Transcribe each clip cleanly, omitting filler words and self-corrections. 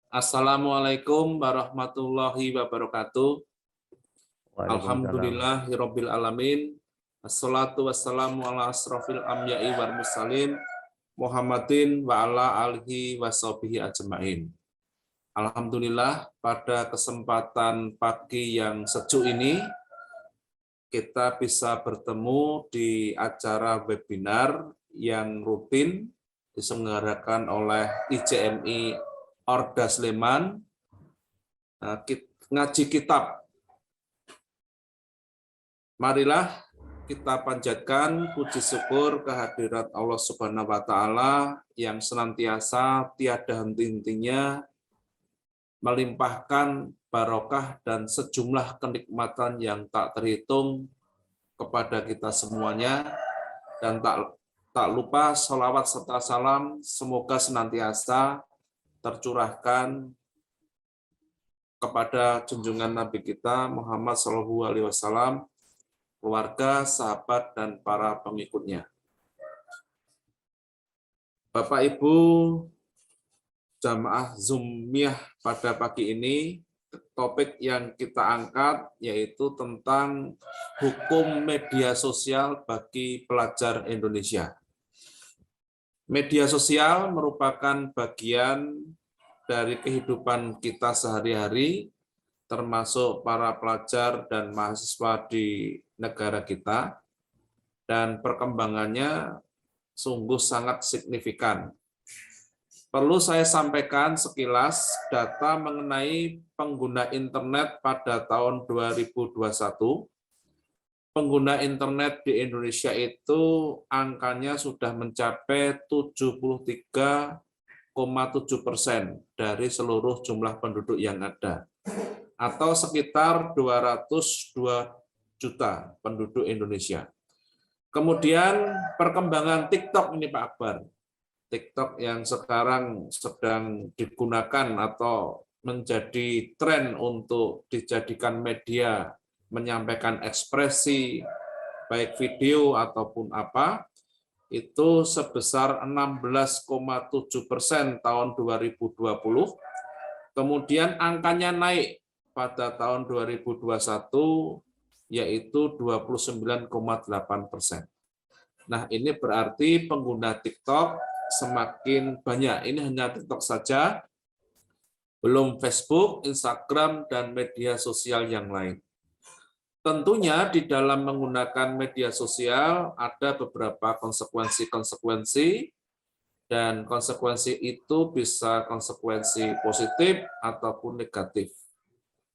Assalamualaikum warahmatullahi wabarakatuh. Waalaikumsalam. Alhamdulillahirabbil alamin. Assalatu wassalamu ala asrofil amya'i wal mursalin Muhammadin wa ala alihi washabihi ajmain. Alhamdulillah, pada kesempatan pagi yang sejuk ini kita bisa bertemu di acara webinar yang rutin diselenggarakan oleh IJMI Orda Sleman, ngaji kitab. Marilah kita panjatkan puji syukur kehadirat Allah Subhanahu wa Ta'ala yang senantiasa tiada henti-hentinya melimpahkan barokah dan sejumlah kenikmatan yang tak terhitung kepada kita semuanya, dan tak lupa sholawat serta salam semoga senantiasa tercurahkan kepada junjungan Nabi kita Muhammad SAW, keluarga, sahabat, dan para pengikutnya. Bapak Ibu jamaah Zoomiyah, pada pagi ini topik yang kita angkat yaitu tentang hukum media sosial bagi pelajar Indonesia. Media sosial merupakan bagian dari kehidupan kita sehari-hari, termasuk para pelajar dan mahasiswa di negara kita, dan perkembangannya sungguh sangat signifikan. Perlu saya sampaikan sekilas data mengenai pengguna internet pada tahun 2021. Pengguna internet di Indonesia itu angkanya sudah mencapai 73,7% dari seluruh jumlah penduduk yang ada, atau sekitar 202 juta penduduk Indonesia. Kemudian perkembangan TikTok ini Pak Akbar. TikTok yang sekarang sedang digunakan atau menjadi tren untuk dijadikan media menyampaikan ekspresi, baik video ataupun apa, itu sebesar 16,7% tahun 2020. Kemudian angkanya naik pada tahun 2021, yaitu 29,8%. Nah, ini berarti pengguna TikTok semakin banyak. Ini hanya TikTok saja, belum Facebook, Instagram, dan media sosial yang lain. Tentunya di dalam menggunakan media sosial ada beberapa konsekuensi-konsekuensi, dan konsekuensi itu bisa konsekuensi positif ataupun negatif.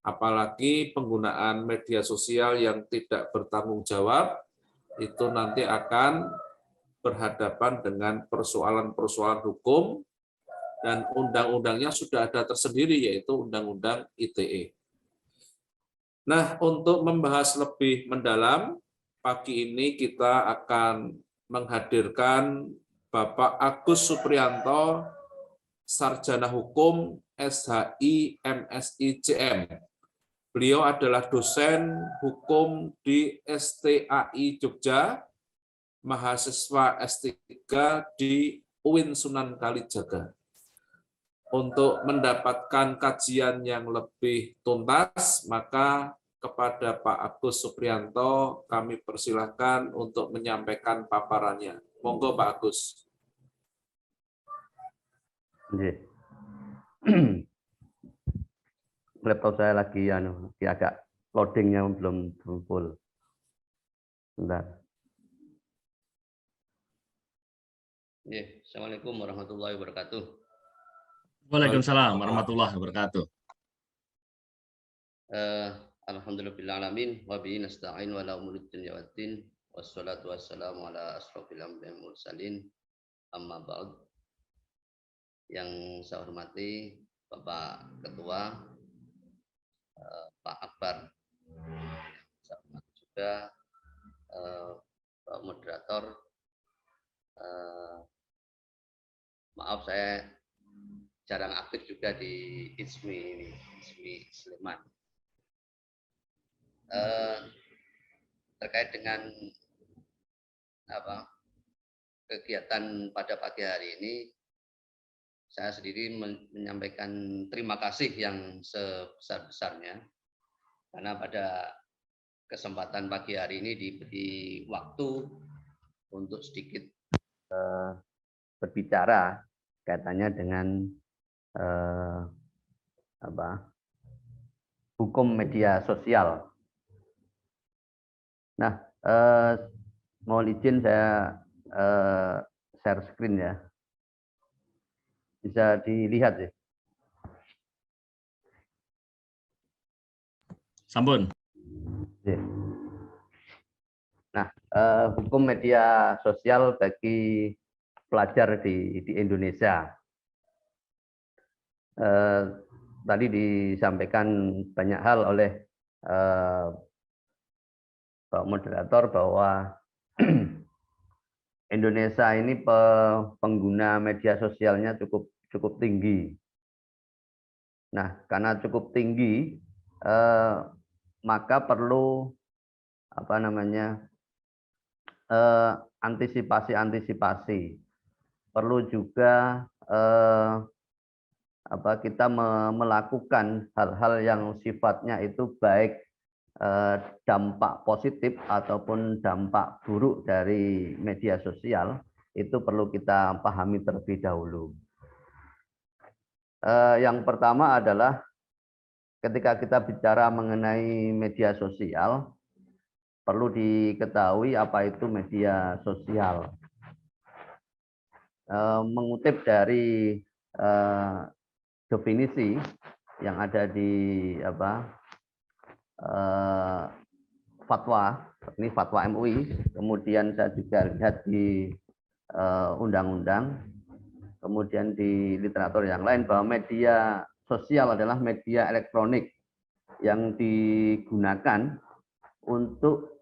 Apalagi penggunaan media sosial yang tidak bertanggung jawab, itu nanti akan berhadapan dengan persoalan-persoalan hukum, dan undang-undangnya sudah ada tersendiri, yaitu Undang-Undang ITE. Nah, untuk membahas lebih mendalam, pagi ini kita akan menghadirkan Bapak Agus Supriyanto, Sarjana Hukum, SHI, MSI, CM. Beliau adalah dosen hukum di STAI Jogja, mahasiswa S3 di UIN Sunan Kalijaga. Untuk mendapatkan kajian yang lebih tuntas, maka kepada Pak Agus Supriyanto kami persilahkan untuk menyampaikan paparannya. Monggo Pak Agus. Laptop saya lagi agak loadingnya belum full. Bentar. Assalamualaikum warahmatullahi wabarakatuh. Waalaikumsalam warahmatullahi wabarakatuh. Alhamdulillahirabbil alamin wa bihi nasta'in wa la umuri dunya waddin wassalatu wassalamu ala asrofil anbiya'i wal mursalin amma ba'd. Yang saya hormati Bapak Ketua Pak Akbar, saya hormati juga Pak Moderator. Maaf saya jarang aktif juga di ISMI Sleman. Terkait dengan kegiatan pada pagi hari ini, saya sendiri menyampaikan terima kasih yang sebesar-besarnya karena pada kesempatan pagi hari ini diberi waktu untuk sedikit berbicara kaitannya dengan hukum media sosial. Nah, mohon izin saya share screen ya. Bisa dilihat ya. Sampun. Nah, hukum media sosial bagi pelajar di Indonesia. Tadi disampaikan banyak hal oleh Pak Moderator bahwa Indonesia ini pengguna media sosialnya cukup tinggi. Nah, karena cukup tinggi, maka perlu antisipasi. Perlu juga kita melakukan hal-hal yang sifatnya itu baik dampak positif ataupun dampak buruk dari media sosial, itu perlu kita pahami terlebih dahulu. Yang pertama adalah ketika kita bicara mengenai media sosial, perlu diketahui apa itu media sosial. Mengutip dari definisi yang ada di fatwa, ini fatwa MUI, kemudian saya juga lihat di undang-undang, kemudian di literatur yang lain, bahwa media sosial adalah media elektronik yang digunakan untuk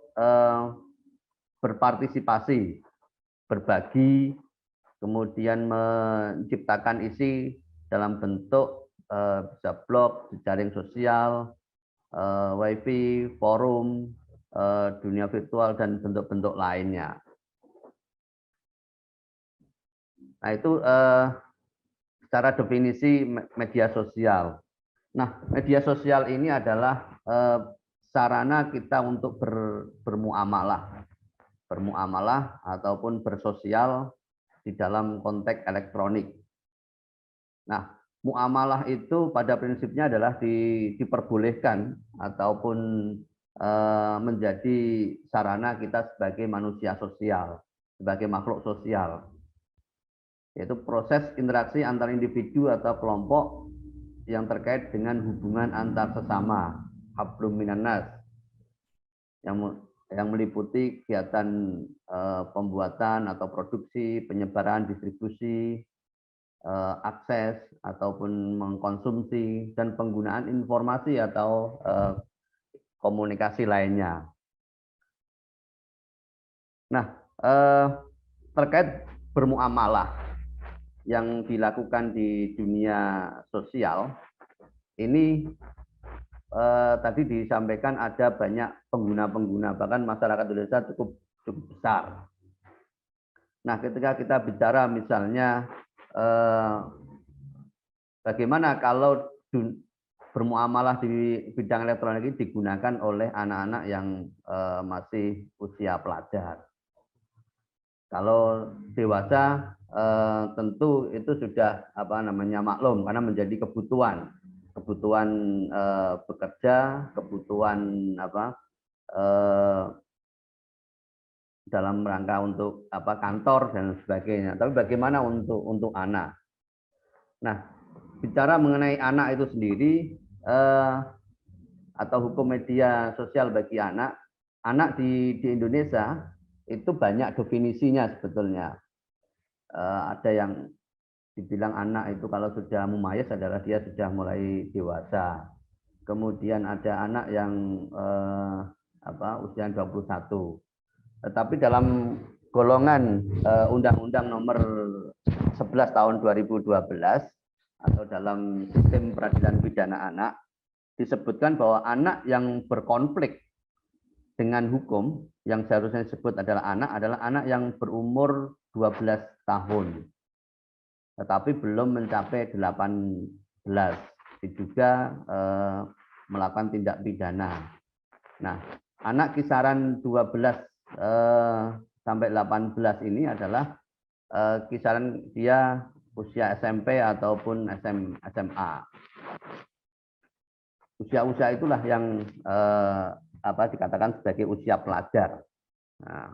berpartisipasi, berbagi, kemudian menciptakan isi dalam bentuk bisa blog, jejaring sosial, wifi, forum, dunia virtual, dan bentuk-bentuk lainnya. Nah, itu secara definisi media sosial. Nah, media sosial ini adalah sarana kita untuk bermuamalah ataupun bersosial di dalam konteks elektronik. Nah, muamalah itu pada prinsipnya adalah diperbolehkan ataupun menjadi sarana kita sebagai manusia sosial, sebagai makhluk sosial, yaitu proses interaksi antar individu atau kelompok yang terkait dengan hubungan antar sesama, hablum minan nas, yang meliputi kegiatan pembuatan atau produksi, penyebaran, distribusi, akses ataupun mengkonsumsi, dan penggunaan informasi atau komunikasi lainnya. Nah, terkait bermuamalah yang dilakukan di dunia sosial ini, tadi disampaikan ada banyak pengguna-pengguna, bahkan masyarakat Indonesia cukup besar. Nah, ketika kita bicara misalnya bagaimana kalau bermuamalah di bidang elektronik ini digunakan oleh anak-anak yang masih usia pelajar. Kalau dewasa tentu itu sudah maklum, karena menjadi kebutuhan bekerja, kebutuhan dalam rangka untuk kantor dan sebagainya. Tapi bagaimana untuk anak? Nah, bicara mengenai anak itu sendiri atau hukum media sosial bagi anak di Indonesia itu banyak definisinya sebetulnya. Ada yang dibilang anak itu kalau sudah mumayyiz adalah dia sudah mulai dewasa. Kemudian ada anak yang usia 21. Tetapi dalam golongan Undang-Undang Nomor 11 Tahun 2012 atau dalam sistem peradilan pidana anak disebutkan bahwa anak yang berkonflik dengan hukum yang seharusnya disebut adalah anak yang berumur 12 tahun. tetapi belum mencapai 18, diduga melakukan tindak pidana. Nah, anak kisaran 12 sampai 18 ini adalah kisaran dia usia SMP ataupun SMA. Usia-usia itulah yang dikatakan sebagai usia pelajar. Nah,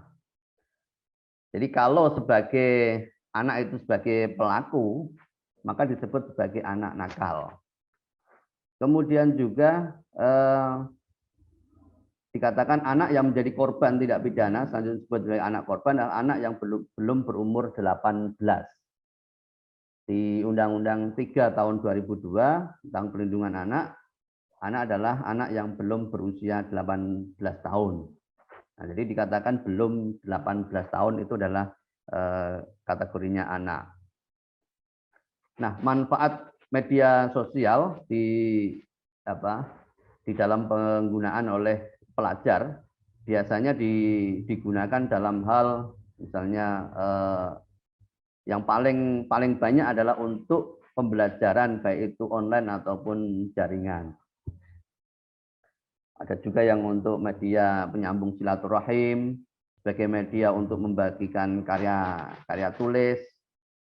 jadi kalau sebagai anak itu sebagai pelaku, maka disebut sebagai anak nakal. Kemudian juga dikatakan anak yang menjadi korban tindak pidana, selanjutnya disebut sebagai anak korban adalah anak yang belum berumur 18. Di Undang-Undang 3 tahun 2002 tentang perlindungan anak adalah anak yang belum berusia 18 tahun. Nah, jadi dikatakan belum 18 tahun itu adalah kategorinya anak. Nah, manfaat media sosial di dalam penggunaan oleh pelajar biasanya digunakan dalam hal misalnya yang paling banyak adalah untuk pembelajaran baik itu online ataupun jaringan. Ada juga yang untuk media penyambung silaturahim, sebagai media untuk membagikan karya tulis,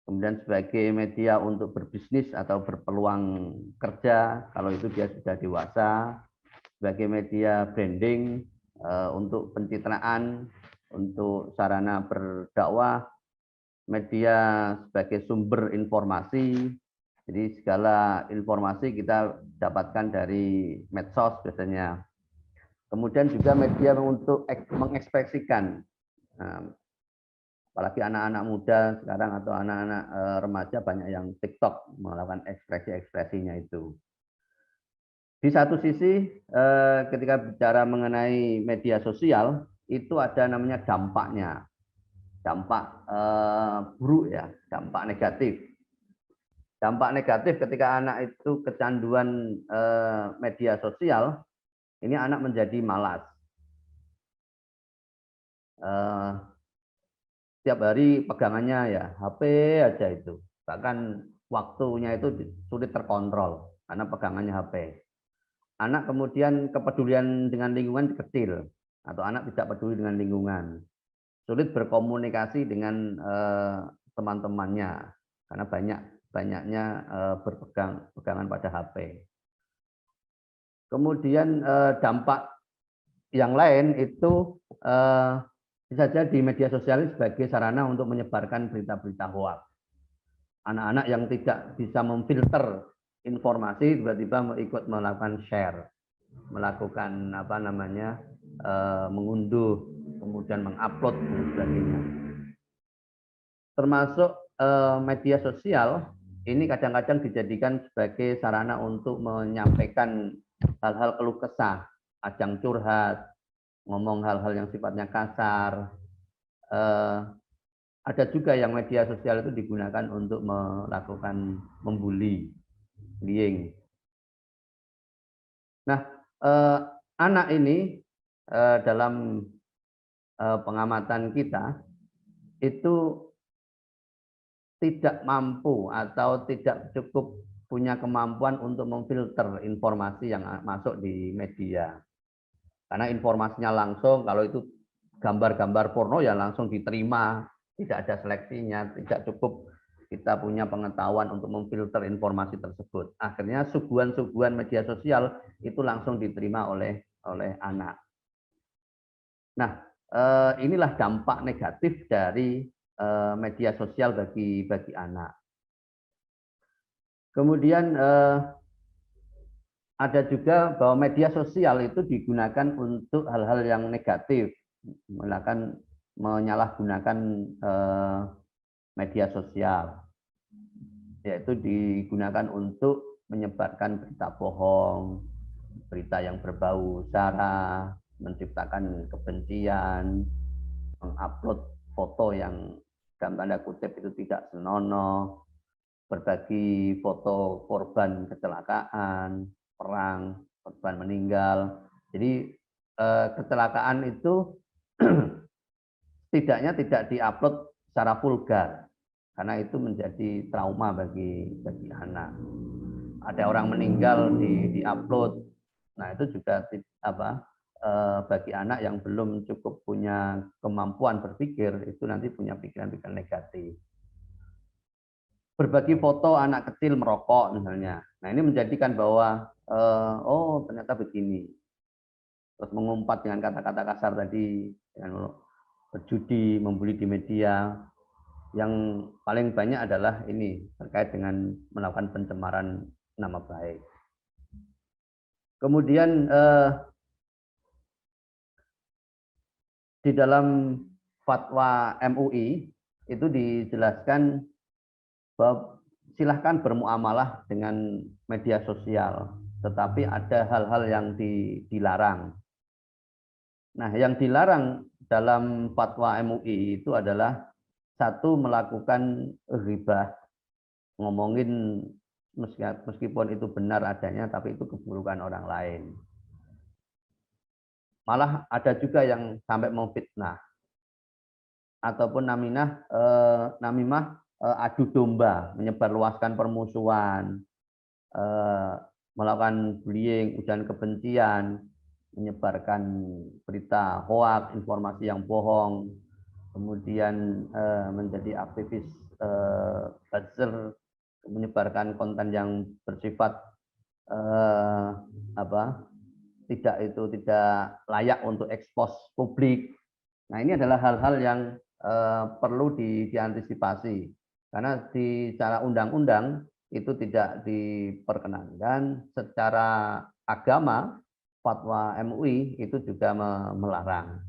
kemudian sebagai media untuk berbisnis atau berpeluang kerja kalau itu dia sudah dewasa, sebagai media branding untuk pencitraan, untuk sarana berdakwah, media sebagai sumber informasi. Jadi segala informasi kita dapatkan dari medsos biasanya. Kemudian juga media untuk mengekspresikan, apalagi anak-anak muda sekarang atau anak-anak remaja banyak yang TikTok melakukan ekspresi-ekspresinya itu. Di satu sisi ketika bicara mengenai media sosial itu ada namanya dampaknya, dampak buruk ya, dampak negatif. Dampak negatif ketika anak itu kecanduan media sosial, ini anak menjadi malas. Setiap hari pegangannya ya HP aja itu. Bahkan waktunya itu sulit terkontrol karena pegangannya HP. Anak kemudian kepedulian dengan lingkungan kecil atau anak tidak peduli dengan lingkungan. Sulit berkomunikasi dengan teman-temannya karena banyaknya berpegangan pada HP. Kemudian dampak yang lain itu bisa jadi media sosial sebagai sarana untuk menyebarkan berita-berita hoax. Anak-anak yang tidak bisa memfilter informasi tiba-tiba ikut melakukan share, melakukan mengunduh, kemudian mengupload dan sebagainya. Termasuk media sosial ini kadang-kadang dijadikan sebagai sarana untuk menyampaikan hal-hal keluh kesah, ajang curhat, ngomong hal-hal yang sifatnya kasar. Ada juga yang media sosial itu digunakan untuk melakukan membuli, bullying. Nah, anak ini dalam pengamatan kita itu tidak mampu atau tidak cukup punya kemampuan untuk memfilter informasi yang masuk di media. Karena informasinya langsung, kalau itu gambar-gambar porno ya langsung diterima, tidak ada seleksinya, tidak cukup kita punya pengetahuan untuk memfilter informasi tersebut. Akhirnya suguhan-suguhan media sosial itu langsung diterima oleh anak. Nah, inilah dampak negatif dari media sosial bagi anak. Kemudian ada juga bahwa media sosial itu digunakan untuk hal-hal yang negatif, menyalahgunakan media sosial, yaitu digunakan untuk menyebarkan berita bohong, berita yang berbau sara, menciptakan kebencian, mengupload foto yang dalam tanda kutip itu tidak senonoh, berbagi foto korban kecelakaan, perang, korban meninggal. Jadi kecelakaan itu setidaknya tidak diupload secara vulgar, karena itu menjadi trauma bagi anak. Ada orang meninggal di-upload, nah itu juga bagi anak yang belum cukup punya kemampuan berpikir, itu nanti punya pikiran-pikiran negatif. Berbagi foto anak kecil merokok misalnya, nah ini menjadikan bahwa oh ternyata begini. Terus mengumpat dengan kata-kata kasar tadi, dengan berjudi, membuli di media. Yang paling banyak adalah ini terkait dengan melakukan pencemaran nama baik. Kemudian di dalam fatwa MUI itu dijelaskan bahwa silahkan bermuamalah dengan media sosial, tetapi ada hal-hal yang dilarang. Nah, yang dilarang dalam fatwa MUI itu adalah satu, melakukan ghibah, ngomongin meskipun itu benar adanya, tapi itu keburukan orang lain. Malah ada juga yang sampai memfitnah ataupun namimah adu domba, menyebarluaskan permusuhan, melakukan bullying, ujaran kebencian, menyebarkan berita hoaks, informasi yang bohong, kemudian menjadi aktivis buzzer, menyebarkan konten yang bersifat tidak layak untuk ekspos publik. Nah, ini adalah hal-hal yang perlu diantisipasi, karena secara undang-undang itu tidak diperkenankan. Secara agama, fatwa MUI itu juga melarang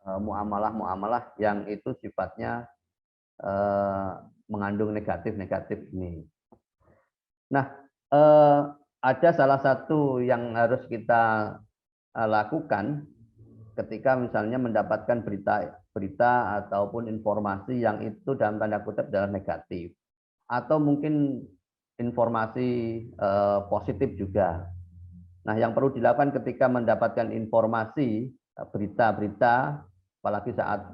muamalah yang itu sifatnya mengandung negatif ini. Nah, ada salah satu yang harus kita lakukan ketika misalnya mendapatkan berita ataupun informasi yang itu dalam tanda kutip adalah negatif, atau mungkin informasi positif juga. Nah, yang perlu dilakukan ketika mendapatkan informasi berita-berita, apalagi saat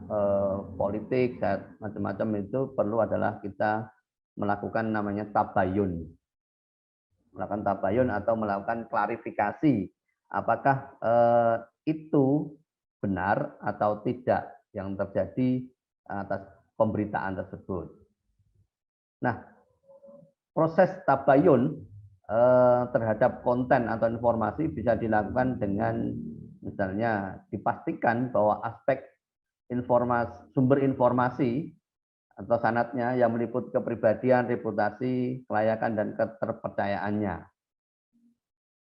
politik, saat macam-macam, itu perlu adalah kita melakukan namanya tabayun. Melakukan tabayun atau melakukan klarifikasi apakah itu benar atau tidak yang terjadi atas pemberitaan tersebut. Nah, proses tabayun terhadap konten atau informasi bisa dilakukan dengan misalnya dipastikan bahwa aspek sumber informasi atau sanadnya yang meliput kepribadian, reputasi, kelayakan, dan keterpercayaannya.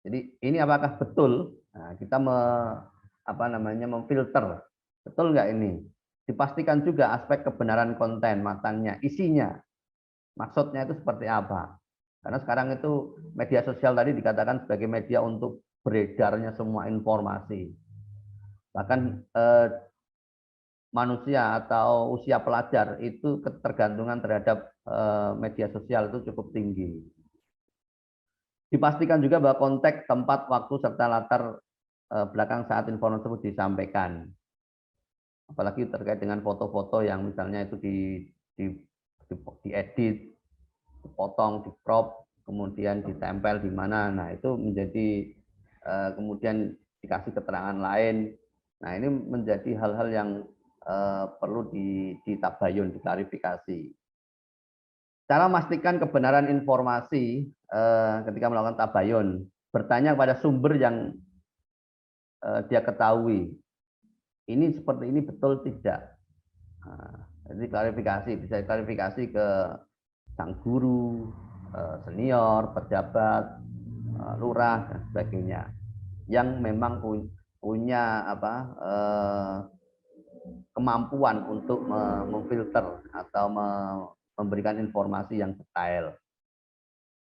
Jadi ini apakah betul? Nah, kita memfilter, betul nggak ini? Dipastikan juga aspek kebenaran konten, matanya, isinya, maksudnya itu seperti apa? Karena sekarang itu media sosial tadi dikatakan sebagai media untuk beredarnya semua informasi. Bahkan manusia atau usia pelajar itu ketergantungan terhadap media sosial itu cukup tinggi. Dipastikan juga bahwa konteks, tempat, waktu, serta latar belakang saat informasi tersebut disampaikan. Apalagi terkait dengan foto-foto yang misalnya itu diedit, dipotong, di-crop, kemudian ditempel di mana. Nah, itu menjadi kemudian dikasih keterangan lain. Nah, ini menjadi hal-hal yang perlu ditabayun, diklarifikasi. Cara memastikan kebenaran informasi ketika melakukan tabayun, bertanya kepada sumber yang dia ketahui. Ini seperti ini betul tidak? Nah, jadi klarifikasi, bisa klarifikasi ke sang guru, senior, pejabat, lurah, dan sebagainya, yang memang punya kemampuan untuk memfilter atau memberikan informasi yang detail.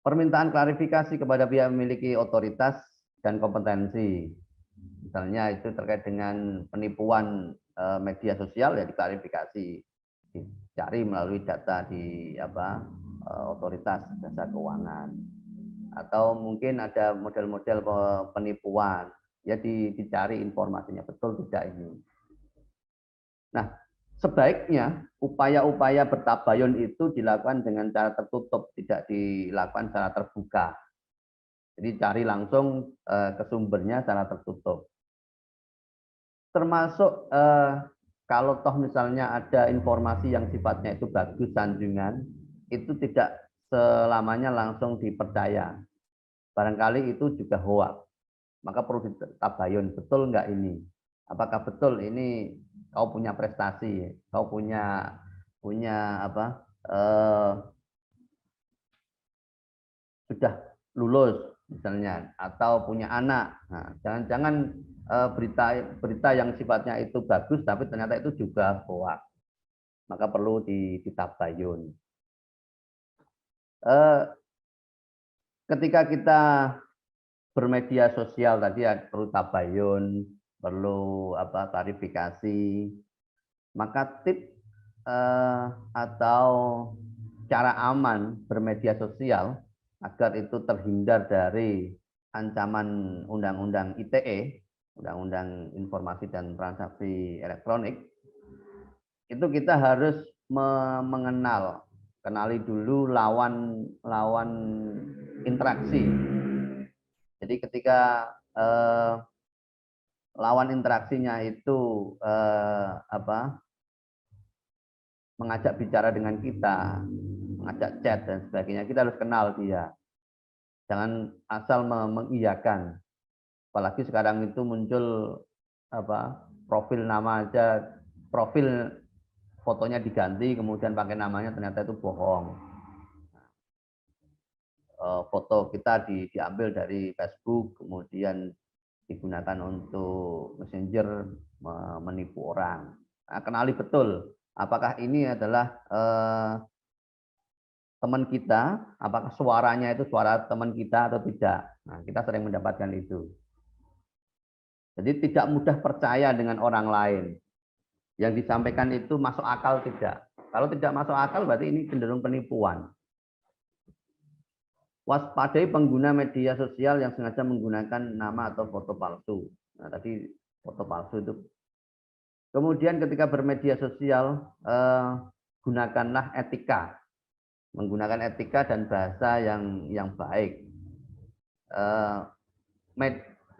Permintaan klarifikasi kepada pihak memiliki otoritas dan kompetensi. Misalnya itu terkait dengan penipuan media sosial, ya diklarifikasi, dicari melalui data di otoritas jasa keuangan. Atau mungkin ada model-model penipuan, ya dicari informasinya betul tidak ini. Nah, sebaiknya upaya-upaya bertabayun itu dilakukan dengan cara tertutup, tidak dilakukan secara terbuka. Jadi cari langsung ke sumbernya secara tertutup. Termasuk kalau toh misalnya ada informasi yang sifatnya itu bagus sanjungan, itu tidak selamanya langsung dipercaya. Barangkali itu juga hoax. Maka perlu ditabayun, betul nggak ini? Apakah betul ini kau punya prestasi, kau punya apa? Sudah lulus misalnya, atau punya anak. Nah, jangan-jangan berita yang sifatnya itu bagus, tapi ternyata itu juga hoax. Maka perlu ditabayun. Ketika kita bermedia sosial tadi ya, perlu tabayun, perlu klarifikasi. Maka tips atau cara aman bermedia sosial agar itu terhindar dari ancaman Undang-Undang ITE, Undang-Undang Informasi dan Transaksi Elektronik, itu kita harus kenali dulu lawan interaksi. Jadi ketika lawan interaksinya itu mengajak bicara dengan kita, mengajak chat dan sebagainya, kita harus kenal dia. Jangan asal mengiyakan. Apalagi sekarang itu muncul profil nama aja, profil fotonya diganti, kemudian pakai namanya ternyata itu bohong. Foto kita diambil dari Facebook, kemudian digunakan untuk messenger menipu orang. Nah, kenali betul apakah ini adalah teman kita, apakah suaranya itu suara teman kita atau tidak. Nah, kita sering mendapatkan itu. Jadi tidak mudah percaya dengan orang lain. Yang disampaikan itu masuk akal tidak. Kalau tidak masuk akal berarti ini cenderung penipuan. Waspadai pengguna media sosial yang sengaja menggunakan nama atau foto palsu. Nah, tadi foto palsu itu. Kemudian ketika bermedia sosial, gunakanlah etika. Menggunakan etika dan bahasa yang baik.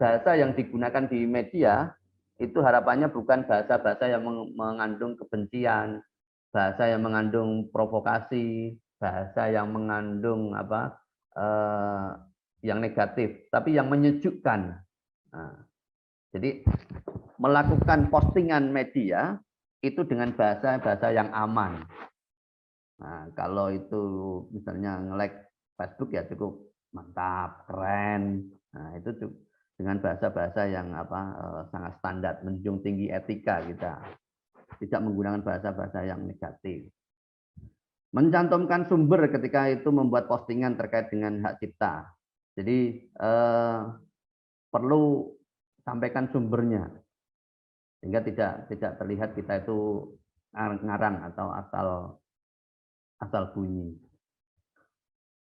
Bahasa yang digunakan di media, itu harapannya bukan bahasa-bahasa yang mengandung kebencian, bahasa yang mengandung provokasi, bahasa yang mengandung yang negatif, tapi yang menyejukkan. Nah, jadi melakukan postingan media itu dengan bahasa-bahasa yang aman. Nah, kalau itu misalnya nge-like Facebook ya cukup mantap, keren. Nah, itu dengan bahasa-bahasa yang sangat standar, menjunjung tinggi etika kita. Tidak menggunakan bahasa-bahasa yang negatif. Mencantumkan sumber ketika itu membuat postingan terkait dengan hak cipta. Jadi perlu sampaikan sumbernya sehingga tidak terlihat kita itu ngarang atau asal bunyi.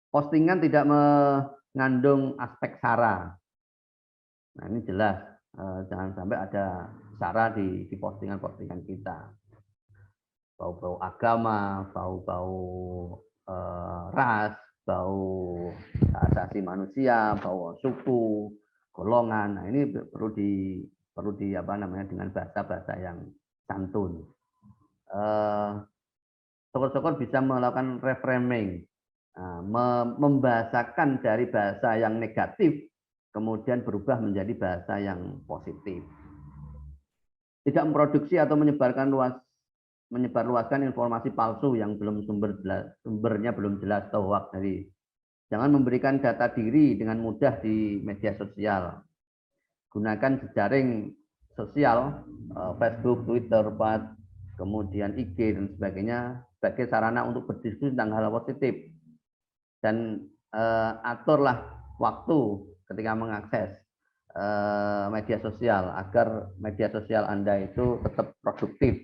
Postingan tidak mengandung aspek sara. Nah, ini jelas, jangan sampai ada sara di postingan-postingan kita. Bau-bau agama, bau-bau ras, bau asasi manusia, bau suku, golongan. Nah, ini perlu dengan bahasa-bahasa yang santun. Syukur-syukur bisa melakukan reframing, membahasakan dari bahasa yang negatif, kemudian berubah menjadi bahasa yang positif. Tidak memproduksi atau menyebarluaskan informasi palsu yang sumbernya belum jelas atau hoax tadi. Jangan memberikan data diri dengan mudah di media sosial. Gunakan jejaring sosial, Facebook, Twitter, kemudian IG dan sebagainya sebagai sarana untuk berdiskusi tentang hal positif. Dan aturlah waktu ketika mengakses media sosial agar media sosial Anda itu tetap produktif,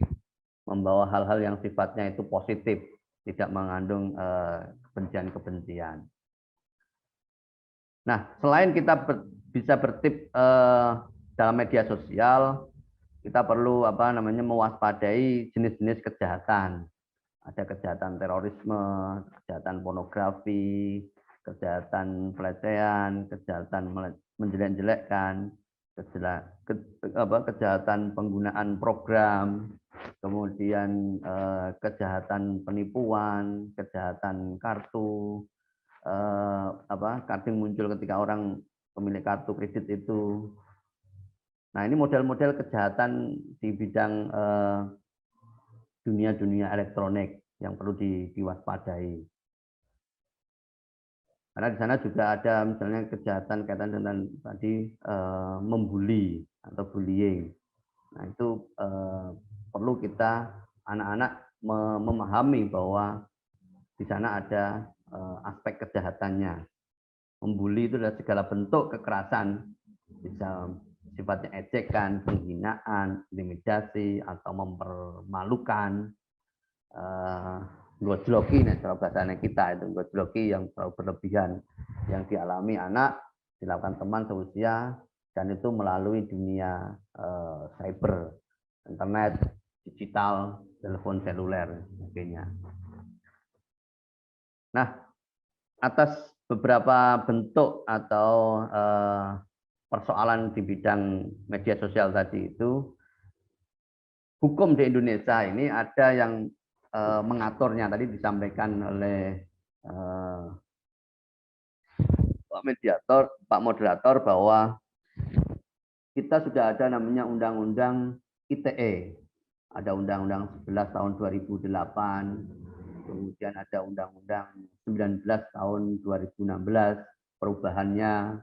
membawa hal-hal yang sifatnya itu positif, tidak mengandung kebencian-kebencian. Nah, selain kita bisa bertip dalam media sosial, kita perlu mewaspadai jenis-jenis kejahatan. Ada kejahatan terorisme, kejahatan pornografi, kejahatan pelecehan, kejahatan menjelek-jelekkan, kejahatan penggunaan program, kemudian kejahatan penipuan, kejahatan kartu, kartu yang muncul ketika orang pemilik kartu kredit itu. Nah, ini model-model kejahatan di bidang dunia elektronik yang perlu diwaspadai. Karena di sana juga ada misalnya kejahatan kaitan dengan tadi membuli atau bullying. Nah, itu perlu kita anak-anak memahami bahwa di sana ada aspek kejahatannya. Membuli itu adalah segala bentuk kekerasan, bisa sifatnya ejekan, penghinaan, intimidasi, atau mempermalukan, gojloki, cara bahasanya kita itu gojloki yang terlalu berlebihan, yang dialami anak, dilakukan teman seusia, dan itu melalui dunia cyber, internet, digital, telepon seluler, dan sebagainya. Nah, atas beberapa bentuk atau persoalan di bidang media sosial tadi itu, hukum di Indonesia ini ada yang mengaturnya. Tadi disampaikan oleh Pak Moderator bahwa kita sudah ada namanya Undang-Undang ITE. Ada Undang-Undang 11 tahun 2008, kemudian ada Undang-Undang 19 tahun 2016, perubahannya.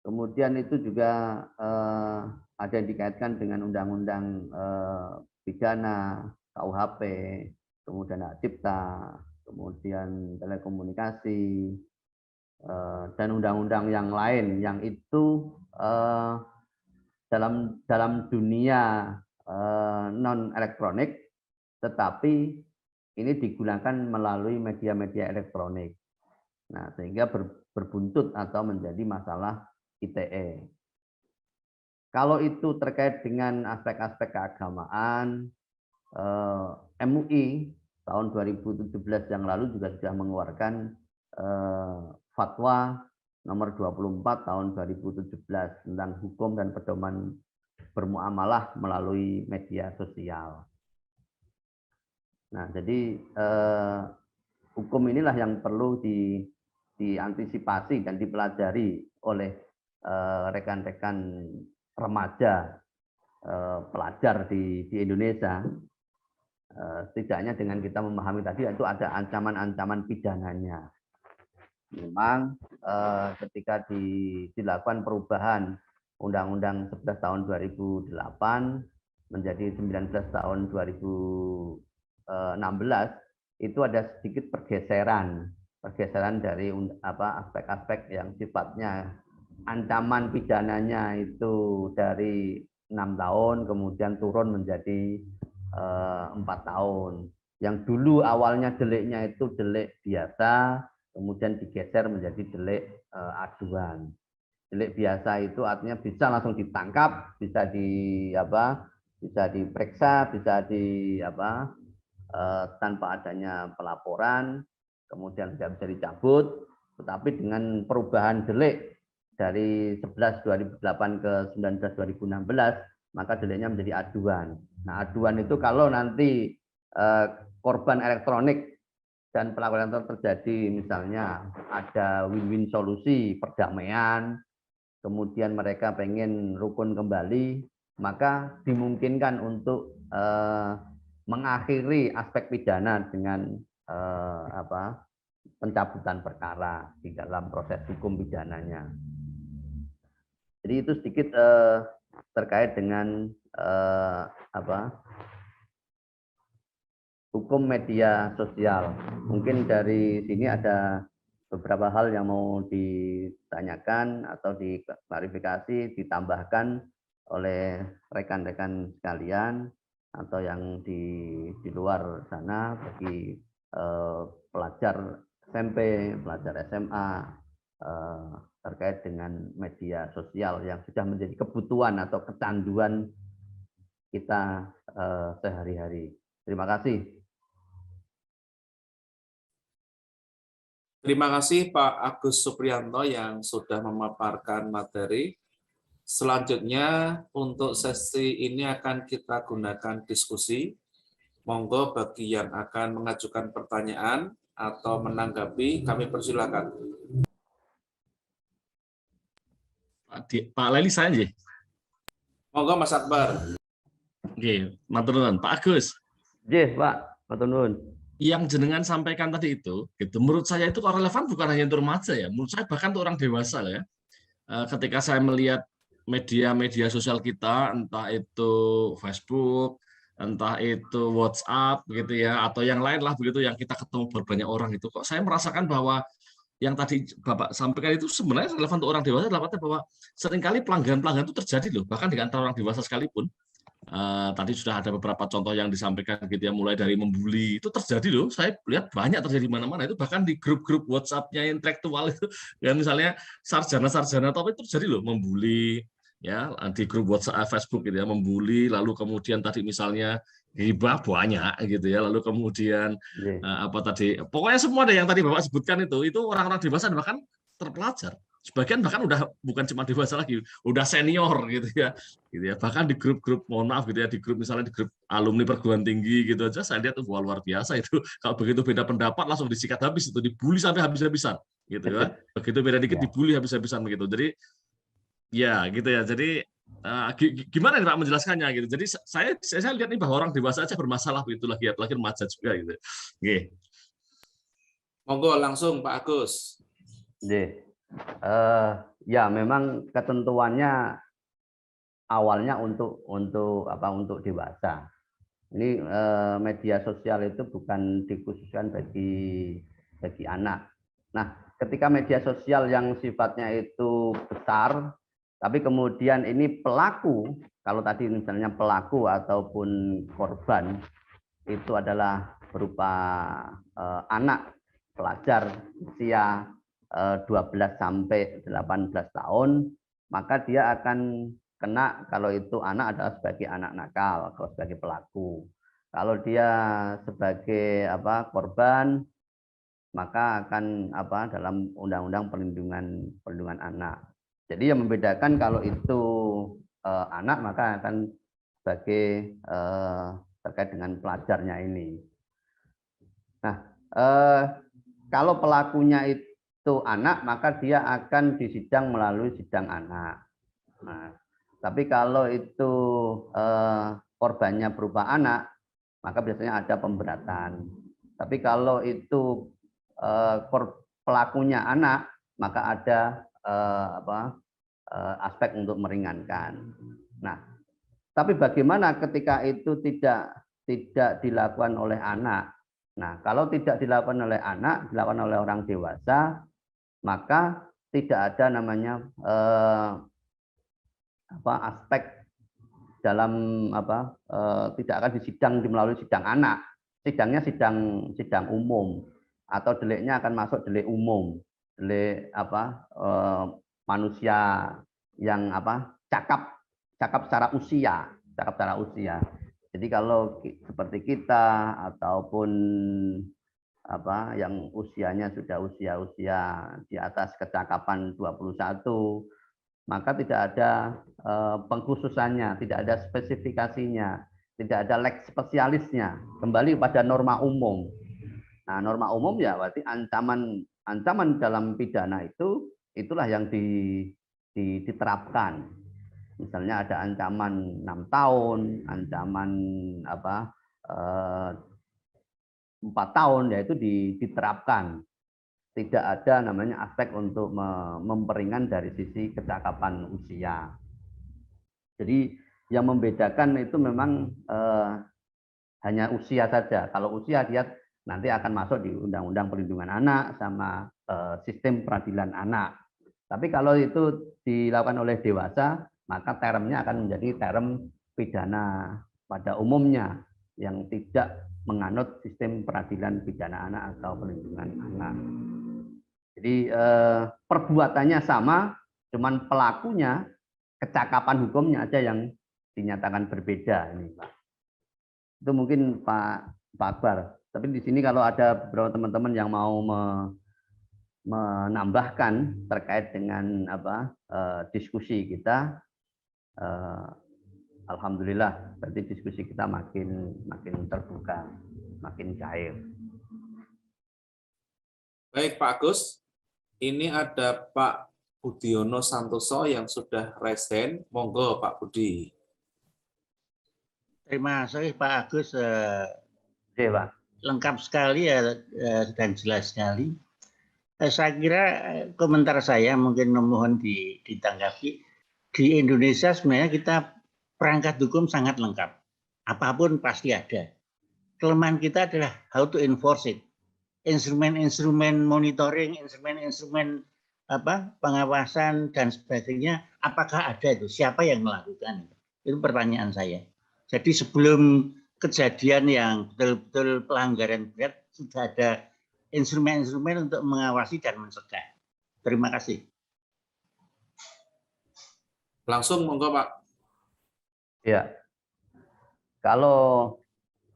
Kemudian itu juga ada yang dikaitkan dengan undang-undang pidana, KUHP, kemudian hak cipta, kemudian telekomunikasi, dan undang-undang yang lain yang itu dalam dunia non elektronik, tetapi ini digunakan melalui media-media elektronik. Nah, sehingga berbuntut atau menjadi masalah ITE. Kalau itu terkait dengan aspek-aspek keagamaan, MUI tahun 2017 yang lalu juga sudah mengeluarkan fatwa nomor 24 tahun 2017 tentang hukum dan pedoman bermuamalah melalui media sosial. Nah, jadi hukum inilah yang perlu diantisipasi dan dipelajari oleh rekan-rekan remaja pelajar di Indonesia. Setidaknya dengan kita memahami tadi itu ada ancaman-ancaman pidananya. Memang ketika dilakukan perubahan Undang-Undang 11 tahun 2008 menjadi 19 tahun 2016, itu ada sedikit pergeseran dari aspek-aspek yang sifatnya ancaman pidananya itu dari 6 tahun kemudian turun menjadi 4 tahun. Yang dulu awalnya deliknya itu delik biasa, kemudian digeser menjadi delik aduan. Delik biasa itu artinya bisa langsung ditangkap, bisa diperiksa, bisa tanpa adanya pelaporan, kemudian tidak bisa dicabut. Tetapi dengan perubahan delik dari 11 2008 ke 19 2016, maka deliknya menjadi aduan. Nah, aduan itu kalau nanti korban elektronik dan pelaku elektronik terjadi, misalnya ada win-win solusi perdamaian, kemudian mereka pengen rukun kembali, maka dimungkinkan untuk mengakhiri aspek pidana dengan pencabutan perkara di dalam proses hukum pidananya. Jadi itu sedikit terkait dengan hukum media sosial. Mungkin dari sini ada beberapa hal yang mau ditanyakan atau diklarifikasi, ditambahkan oleh rekan-rekan sekalian atau yang di luar sana bagi pelajar SMP, pelajar SMA terkait dengan media sosial yang sudah menjadi kebutuhan atau kecanduan kita sehari-hari. Terima kasih. Terima kasih Pak Agus Supriyanto yang sudah memaparkan materi. Selanjutnya untuk sesi ini akan kita gunakan diskusi. Monggo bagi yang akan mengajukan pertanyaan atau menanggapi, kami persilakan. Pak Leli saya nggih. Monggo Mas Akbar. Nggih, matur nuwun. Pak Agus, Nggih, Pak. Matur nuwun. yang jenengan sampaikan tadi itu, gitu, menurut saya itu relevan bukan hanya untuk remaja ya, menurut saya bahkan untuk orang dewasa lah ya. Ketika saya melihat media-media sosial kita, entah itu Facebook, entah itu WhatsApp gitu ya, atau yang lain lah begitu, yang kita ketemu berbanyak orang itu, kok saya merasakan bahwa yang tadi Bapak sampaikan itu sebenarnya relevan untuk orang dewasa, dalam arti bahwa seringkali pelanggaran-pelanggaran itu terjadi loh, bahkan di antara orang dewasa sekalipun. Tadi sudah ada beberapa contoh yang disampaikan gitu ya, mulai dari membuli itu terjadi loh, saya lihat banyak terjadi di mana-mana, itu bahkan di grup-grup WhatsApp-nya intelektual itu ya, misalnya sarjana-sarjana top itu terjadi loh, membuli ya di grup WhatsApp Facebook gitu ya, membuli, lalu kemudian tadi misalnya ghibah banyak gitu ya, lalu kemudian apa tadi, pokoknya semua ada yang tadi Bapak sebutkan itu orang-orang dewasa bahkan terpelajar. Sebagian bahkan udah bukan cuma dewasa lagi, udah senior gitu ya. Bahkan di grup-grup, mohon maaf gitu ya, di grup misalnya di grup alumni perguruan tinggi gitu aja, saya lihat tuh luar biasa itu. Kalau begitu beda pendapat langsung disikat habis, itu dibully sampai habis-habisan gitu ya. Begitu beda dikit dibully habis-habisan begitu. Jadi ya gitu ya. Jadi gimana nih Pak menjelaskannya gitu. Jadi saya lihat nih bahwa orang dewasa aja bermasalah begitu lagi, apalagi remaja juga gitu. Oke. Monggo langsung Pak Agus. Ya memang ketentuannya awalnya untuk dewasa. Ini media sosial itu bukan dikhususkan bagi anak. Nah, ketika media sosial yang sifatnya itu besar, tapi kemudian ini pelaku, kalau tadi misalnya pelaku ataupun korban itu adalah berupa anak pelajar usia 12 sampai 18 tahun, maka dia akan kena kalau itu anak adalah sebagai anak nakal, kalau sebagai pelaku. Kalau dia sebagai korban, maka akan dalam Undang-Undang Perlindungan Anak. Jadi yang membedakan kalau itu anak maka akan sebagai terkait dengan pelajarnya ini. Nah, kalau pelakunya itu anak, maka dia akan disidang melalui sidang anak. Nah, tapi kalau itu korbannya berupa anak, maka biasanya ada pemberatan. Tapi kalau itu pelakunya anak, maka ada aspek untuk meringankan. Nah, tapi bagaimana ketika itu tidak dilakukan oleh anak? Nah, kalau tidak dilakukan oleh anak, dilakukan oleh orang dewasa, maka tidak ada namanya aspek dalam tidak akan disidang melalui sidang anak. Sidangnya sidang umum, atau deliknya akan masuk delik umum, delik manusia yang cakap secara usia. Jadi kalau seperti kita ataupun yang usianya sudah usia di atas kecakapan 21, maka tidak ada pengkhususannya, tidak ada spesifikasinya, tidak ada lex spesialisnya, kembali pada norma umum. Nah, norma umum ya berarti ancaman dalam pidana itulah yang diterapkan. Misalnya ada ancaman 6 tahun, ancaman 4 tahun, yaitu diterapkan. Tidak ada namanya aspek untuk memperingan dari sisi kecakapan usia. Jadi yang membedakan itu memang hanya usia saja. Kalau usia dia nanti akan masuk di Undang-Undang Perlindungan Anak sama sistem peradilan anak. Tapi kalau itu dilakukan oleh dewasa, maka termnya akan menjadi term pidana pada umumnya yang tidak menganut sistem peradilan pidana anak atau perlindungan anak. Jadi perbuatannya sama, cuman pelakunya, kecakapan hukumnya aja yang dinyatakan berbeda ini, Pak. Itu mungkin Pak Akbar. Tapi di sini kalau ada beberapa teman-teman yang mau menambahkan terkait dengan diskusi kita, alhamdulillah berarti diskusi kita makin terbuka, makin cair. Baik Pak Agus, ini ada Pak Budiono Santoso yang sudah raise hand. Monggo Pak Budi. Terima kasih Pak Agus, Oke, Pak. lengkap sekali ya dan jelas sekali. Saya kira komentar saya mungkin mohon ditanggapi. Di Indonesia sebenarnya kita perangkat hukum sangat lengkap. Apapun pasti ada. Kelemahan kita adalah how to enforce it. Instrumen-instrumen monitoring, instrumen-instrumen pengawasan dan sebagainya, apakah ada itu? Siapa yang melakukan? Itu pertanyaan saya. Jadi sebelum kejadian yang betul-betul pelanggaran berat, sudah ada instrumen-instrumen untuk mengawasi dan mencegah. Terima kasih. Langsung monggo Pak. Ya, kalau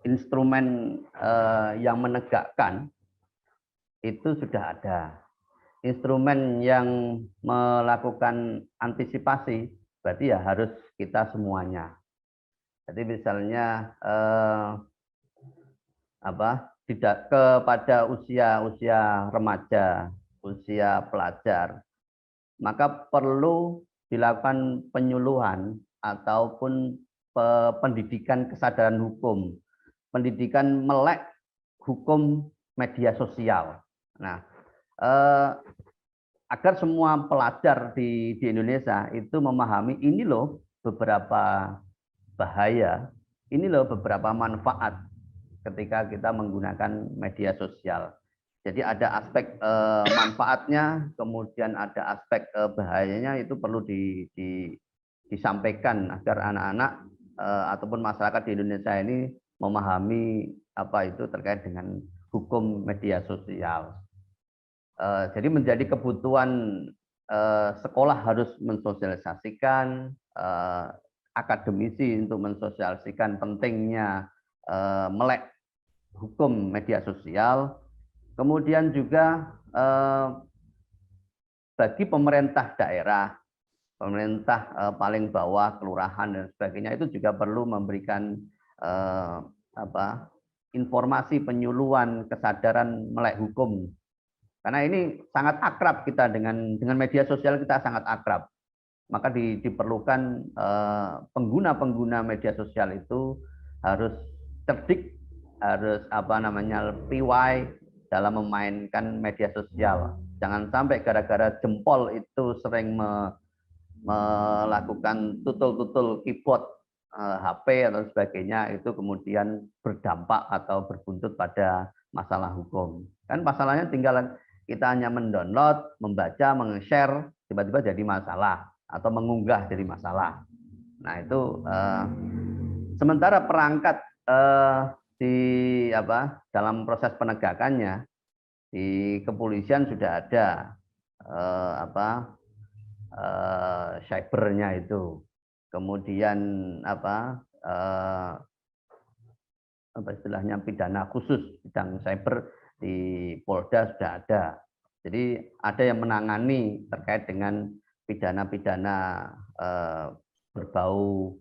instrumen yang menegakkan itu sudah ada. Instrumen yang melakukan antisipasi berarti ya harus kita semuanya. Jadi misalnya tidak kepada usia remaja, usia pelajar, maka perlu dilakukan penyuluhan ataupun pendidikan kesadaran hukum, pendidikan melek hukum media sosial. Nah, agar semua pelajar di Indonesia itu memahami ini loh beberapa bahaya, ini loh beberapa manfaat ketika kita menggunakan media sosial. Jadi ada aspek manfaatnya, kemudian ada aspek bahayanya, itu perlu disampaikan agar anak-anak ataupun masyarakat di Indonesia ini memahami apa itu terkait dengan hukum media sosial. Jadi menjadi kebutuhan sekolah harus mensosialisasikan, akademisi untuk mensosialisasikan pentingnya melek hukum media sosial. Kemudian juga bagi pemerintah daerah, pemerintah paling bawah, kelurahan dan sebagainya, itu juga perlu memberikan informasi, penyuluhan, kesadaran melek hukum. Karena ini sangat akrab kita dengan media sosial, kita sangat akrab. Maka diperlukan pengguna-pengguna media sosial itu harus cerdik, harus piwai dalam memainkan media sosial. Jangan sampai gara-gara jempol itu sering melakukan tutul-tutul keyboard HP atau sebagainya, itu kemudian berdampak atau berbuntut pada masalah hukum. Kan masalahnya tinggal kita hanya mendownload, membaca, meng-share, tiba-tiba jadi masalah atau mengunggah jadi masalah. Nah itu sementara perangkat dalam proses penegakannya di kepolisian sudah ada cybernya itu, kemudian istilahnya pidana khusus bidang cyber di Polda sudah ada. Jadi ada yang menangani terkait dengan pidana-pidana berbau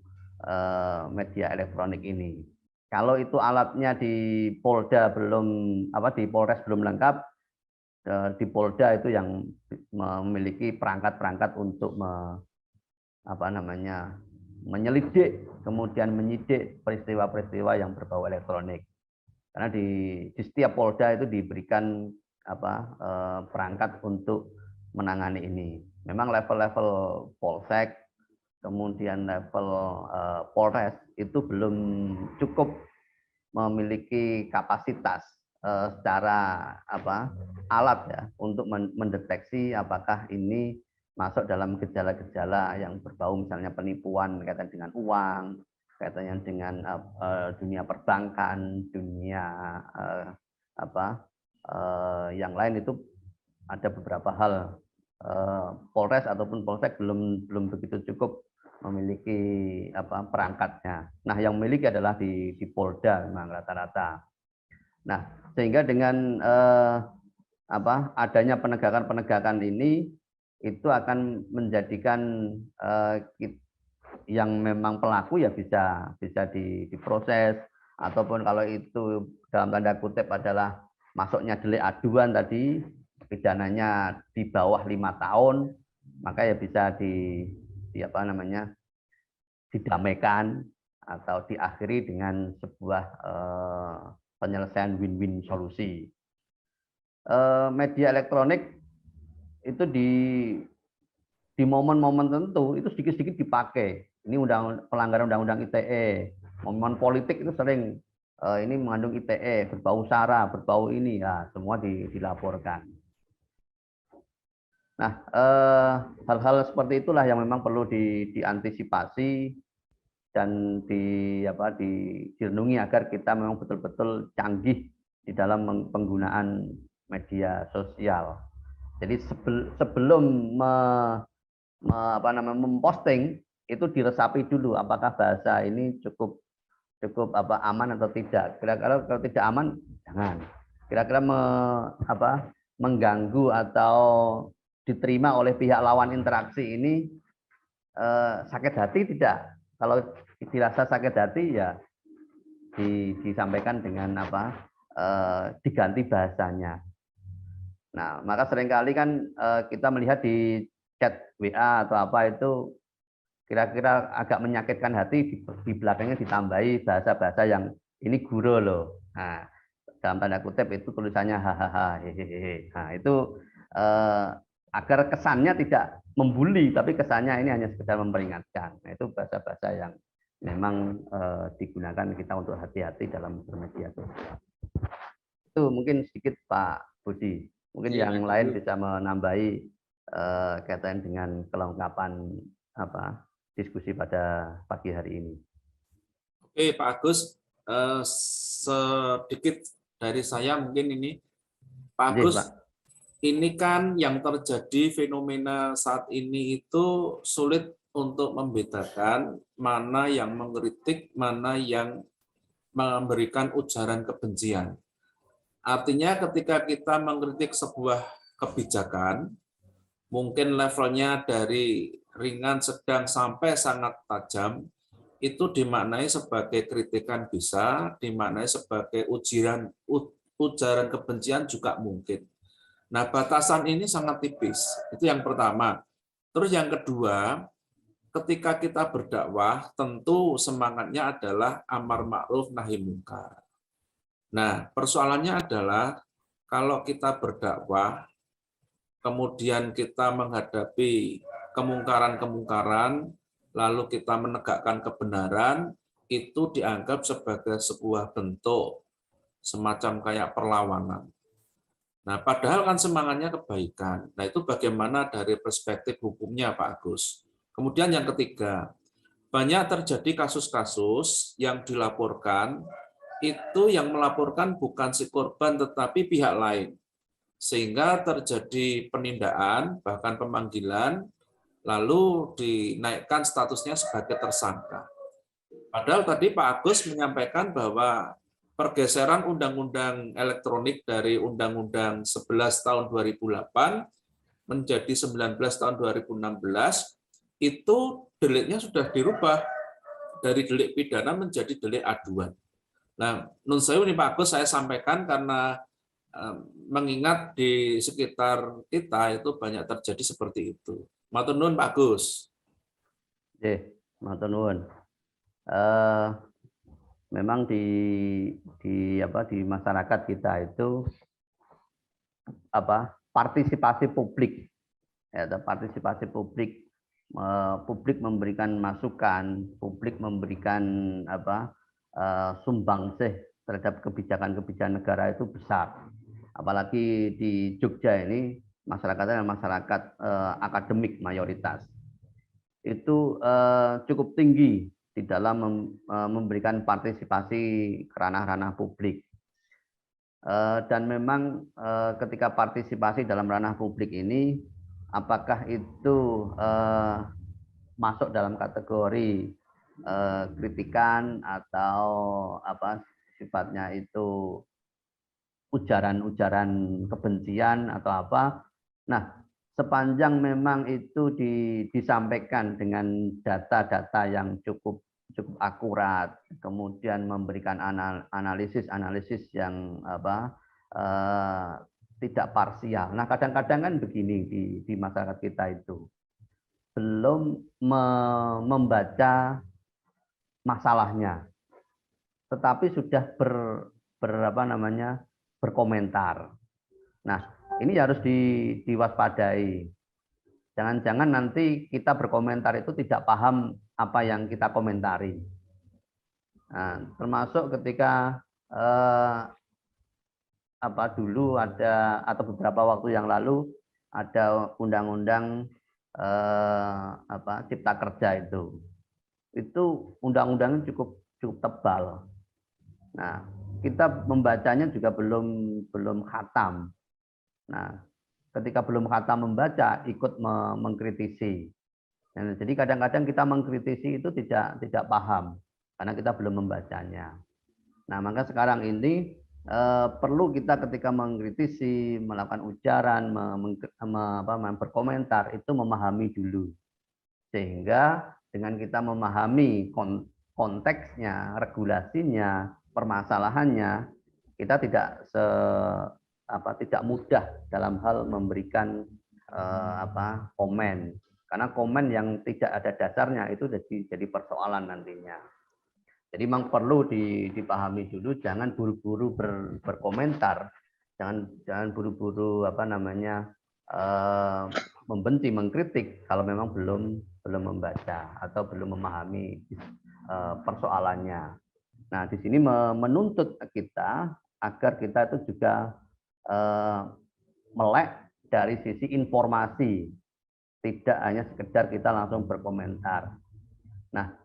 media elektronik ini. Kalau itu alatnya di Polda di Polres belum lengkap, di Polda itu yang memiliki perangkat-perangkat untuk menyelidik, kemudian menyidik peristiwa-peristiwa yang berbau elektronik. Karena di setiap Polda itu diberikan perangkat untuk menangani ini. Memang level-level Polsek, kemudian level Polres itu belum cukup memiliki kapasitas secara alat ya untuk mendeteksi apakah ini masuk dalam gejala-gejala yang berbau misalnya penipuan kaitan dengan uang, kaitannya dengan dunia perbankan, dunia yang lain. Itu ada beberapa hal Polres ataupun Polsek belum begitu cukup memiliki perangkatnya. Nah, yang memiliki adalah di Polda memang rata-rata. Nah, sehingga dengan adanya penegakan-penegakan ini itu akan menjadikan yang memang pelaku ya bisa diproses, ataupun kalau itu dalam tanda kutip adalah masuknya delik aduan tadi, pidananya di bawah 5 tahun, maka ya bisa didamaikan atau diakhiri dengan sebuah penyelesaian win-win solusi. Media elektronik itu di momen-momen tertentu itu sedikit-sedikit dipakai. Ini pelanggaran undang-undang ITE. Momen politik itu sering ini mengandung ITE, berbau sara, berbau ini, ya semua dilaporkan. Nah, hal-hal seperti itulah yang memang perlu diantisipasi dan direnungi agar kita memang betul-betul canggih di dalam penggunaan media sosial. Jadi sebelum memposting itu diresapi dulu apakah bahasa ini cukup aman atau tidak. Kira-kira kalau tidak aman jangan. Kira-kira mengganggu atau diterima oleh pihak lawan interaksi ini sakit hati tidak. Kalau dirasa sakit hati ya disampaikan dengan diganti bahasanya. Nah, maka seringkali kan kita melihat di chat WA atau apa itu kira-kira agak menyakitkan hati, di belakangnya ditambahi bahasa-bahasa yang ini guru loh. Nah, dalam tanda kutip itu tulisannya hahaha hehehe. Nah, itu agar kesannya tidak membuli, tapi kesannya ini hanya sekedar memperingatkan. Nah, itu bahasa-bahasa yang memang digunakan kita untuk hati-hati dalam bermedia sosial. Itu mungkin sedikit Pak Budi. Mungkin ya, yang lain bisa menambahi kaitan dengan kelengkapan diskusi pada pagi hari ini. Oke, Pak Agus, sedikit dari saya mungkin ini, Pak Agus, Pak. Ini kan yang terjadi fenomena saat ini itu sulit untuk membedakan mana yang mengkritik, mana yang memberikan ujaran kebencian. Artinya ketika kita mengkritik sebuah kebijakan, mungkin levelnya dari ringan, sedang, sampai sangat tajam, itu dimaknai sebagai kritikan bisa, dimaknai sebagai ujaran kebencian juga mungkin. Nah, batasan ini sangat tipis. Itu yang pertama. Terus yang kedua, ketika kita berdakwah, tentu semangatnya adalah amar ma'ruf nahi mungkar. Nah, persoalannya adalah kalau kita berdakwah, kemudian kita menghadapi kemungkaran-kemungkaran, lalu kita menegakkan kebenaran, itu dianggap sebagai sebuah bentuk semacam kayak perlawanan. Nah, padahal kan semangatnya kebaikan. Nah, itu bagaimana dari perspektif hukumnya, Pak Agus. Kemudian yang ketiga, banyak terjadi kasus-kasus yang dilaporkan, itu yang melaporkan bukan si korban, tetapi pihak lain. Sehingga terjadi penindaan, bahkan pemanggilan, lalu dinaikkan statusnya sebagai tersangka. Padahal tadi Pak Agus menyampaikan bahwa pergeseran undang-undang elektronik dari Undang-Undang 11 tahun 2008 menjadi 19 tahun 2016, itu deliknya sudah dirubah dari delik pidana menjadi delik aduan. Nah, nun sewu nih Pak Agus, saya sampaikan karena mengingat di sekitar kita itu banyak terjadi seperti itu. Matur nuwun Pak Agus. Matur nuwun. Memang di masyarakat kita itu partisipasi publik, partisipasi publik, publik memberikan masukan, publik memberikan sumbangsih terhadap kebijakan-kebijakan negara itu besar. Apalagi di Jogja ini masyarakatnya masyarakat akademik mayoritas. Itu cukup tinggi di dalam memberikan partisipasi ke ranah-ranah publik. Dan memang ketika partisipasi dalam ranah publik ini, apakah itu masuk dalam kategori kritikan atau apa sifatnya itu ujaran-ujaran kebencian atau apa. Nah, sepanjang memang itu disampaikan dengan data-data yang cukup akurat, kemudian memberikan analisis yang apa tidak parsial. Nah, kadang-kadang kan begini di masyarakat kita itu belum membaca masalahnya, tetapi sudah berkomentar. Nah, ini harus diwaspadai. Jangan-jangan nanti kita berkomentar itu tidak paham apa yang kita komentari. Nah, termasuk ketika dulu ada atau beberapa waktu yang lalu ada undang-undang Cipta Kerja itu undang-undangnya cukup tebal. Nah, kita membacanya juga belum khatam. Nah, ketika belum khatam membaca, ikut mengkritisi. Nah, jadi kadang-kadang kita mengkritisi itu tidak paham karena kita belum membacanya. Nah, maka sekarang ini perlu kita ketika mengkritisi, melakukan ujaran, berkomentar itu memahami dulu, sehingga dengan kita memahami konteksnya, regulasinya, permasalahannya, kita tidak mudah dalam hal memberikan komen, karena komen yang tidak ada dasarnya itu jadi persoalan nantinya. Jadi memang perlu dipahami dulu, jangan buru-buru berkomentar, jangan buru-buru membenci, mengkritik kalau memang belum membaca atau belum memahami persoalannya. Nah, di sini menuntut kita agar kita itu juga melek dari sisi informasi, tidak hanya sekedar kita langsung berkomentar. Nah,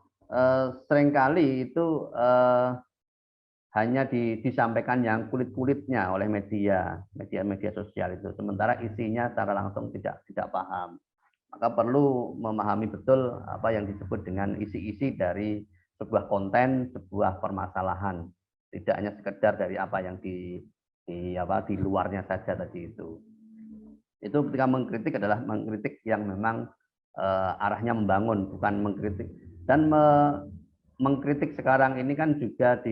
seringkali itu hanya disampaikan yang kulit-kulitnya oleh media sosial itu, sementara isinya secara langsung tidak paham. Maka perlu memahami betul apa yang disebut dengan isi-isi dari sebuah konten, sebuah permasalahan, tidak hanya sekedar dari apa yang di luarnya saja tadi itu. Itu ketika mengkritik adalah mengkritik yang memang arahnya membangun, bukan mengkritik. Dan mengkritik sekarang ini kan juga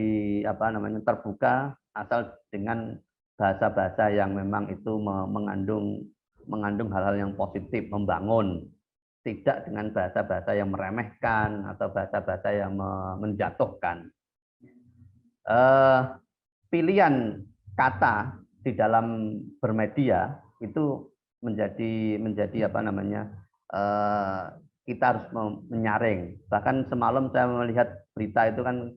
terbuka asal dengan bahasa-bahasa yang memang itu mengandung hal-hal yang positif, membangun, tidak dengan bahasa-bahasa yang meremehkan atau bahasa-bahasa yang menjatuhkan. Pilihan kata di dalam bermedia itu menjadi kita harus menyaring. Bahkan semalam saya melihat berita itu kan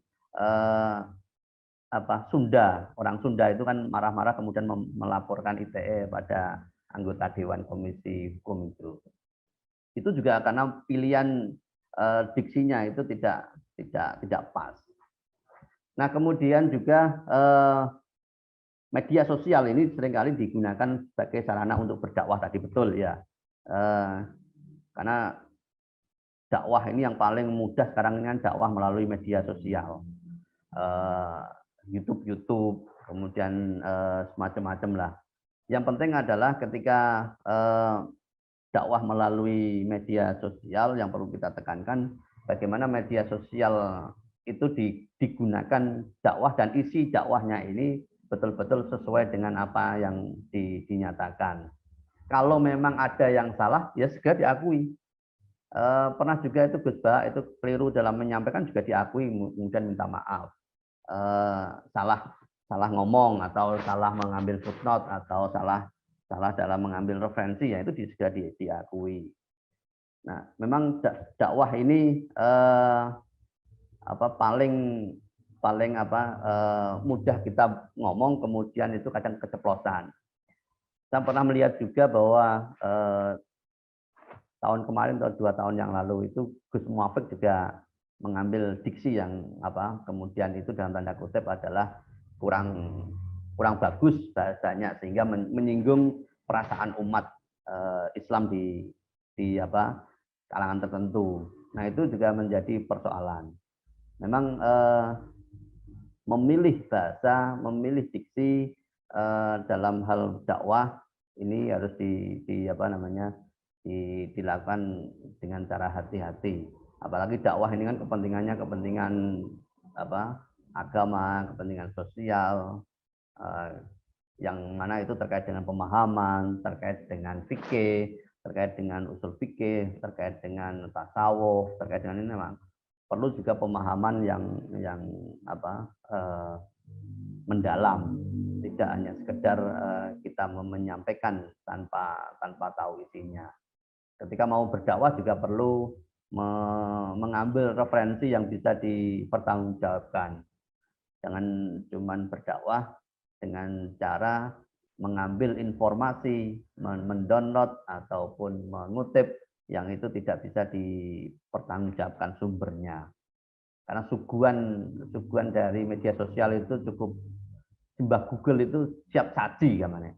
orang Sunda itu kan marah-marah kemudian melaporkan ITE pada anggota Dewan Komisi Hukum itu. Itu juga karena pilihan diksinya itu tidak pas. Nah, kemudian juga media sosial ini seringkali digunakan sebagai sarana untuk berdakwah tadi, betul ya. Karena dakwah ini yang paling mudah sekarang ini kan dakwah melalui media sosial, YouTube, kemudian semacam-macam lah. Yang penting adalah ketika dakwah melalui media sosial, yang perlu kita tekankan bagaimana media sosial itu digunakan dakwah dan isi dakwahnya ini betul-betul sesuai dengan apa yang dinyatakan. Kalau memang ada yang salah, ya segera diakui. Pernah juga itu Gus Ba itu keliru dalam menyampaikan, juga diakui, kemudian minta maaf. Salah ngomong atau salah mengambil footnote atau salah dalam mengambil referensi, ya itu segera diakui. Nah, memang dakwah ini paling mudah kita ngomong, kemudian itu kadang keceplosan. Saya pernah melihat juga bahwa tahun kemarin atau 2 tahun yang lalu itu Gus Muafik juga mengambil diksi yang kemudian itu dalam tanda kutip adalah kurang bagus bahasanya, sehingga menyinggung perasaan umat Islam di kalangan tertentu. Nah, itu juga menjadi persoalan. Memang memilih bahasa, memilih diksi dalam hal dakwah ini harus dilakukan dengan cara hati-hati. Apalagi dakwah ini kan kepentingannya kepentingan agama, kepentingan sosial, yang mana itu terkait dengan pemahaman, terkait dengan fikih, terkait dengan usul fikih, terkait dengan tasawuf, terkait dengan ini memang perlu juga pemahaman yang mendalam, tidak hanya sekedar kita menyampaikan tanpa tahu isinya. Ketika mau berdakwah juga perlu mengambil referensi yang bisa dipertanggungjawabkan. Jangan cuma berdakwah dengan cara mengambil informasi, mendownload ataupun mengutip yang itu tidak bisa dipertanggungjawabkan sumbernya. Karena suguhan dari media sosial itu cukup, simbah Google itu siap saji namanya.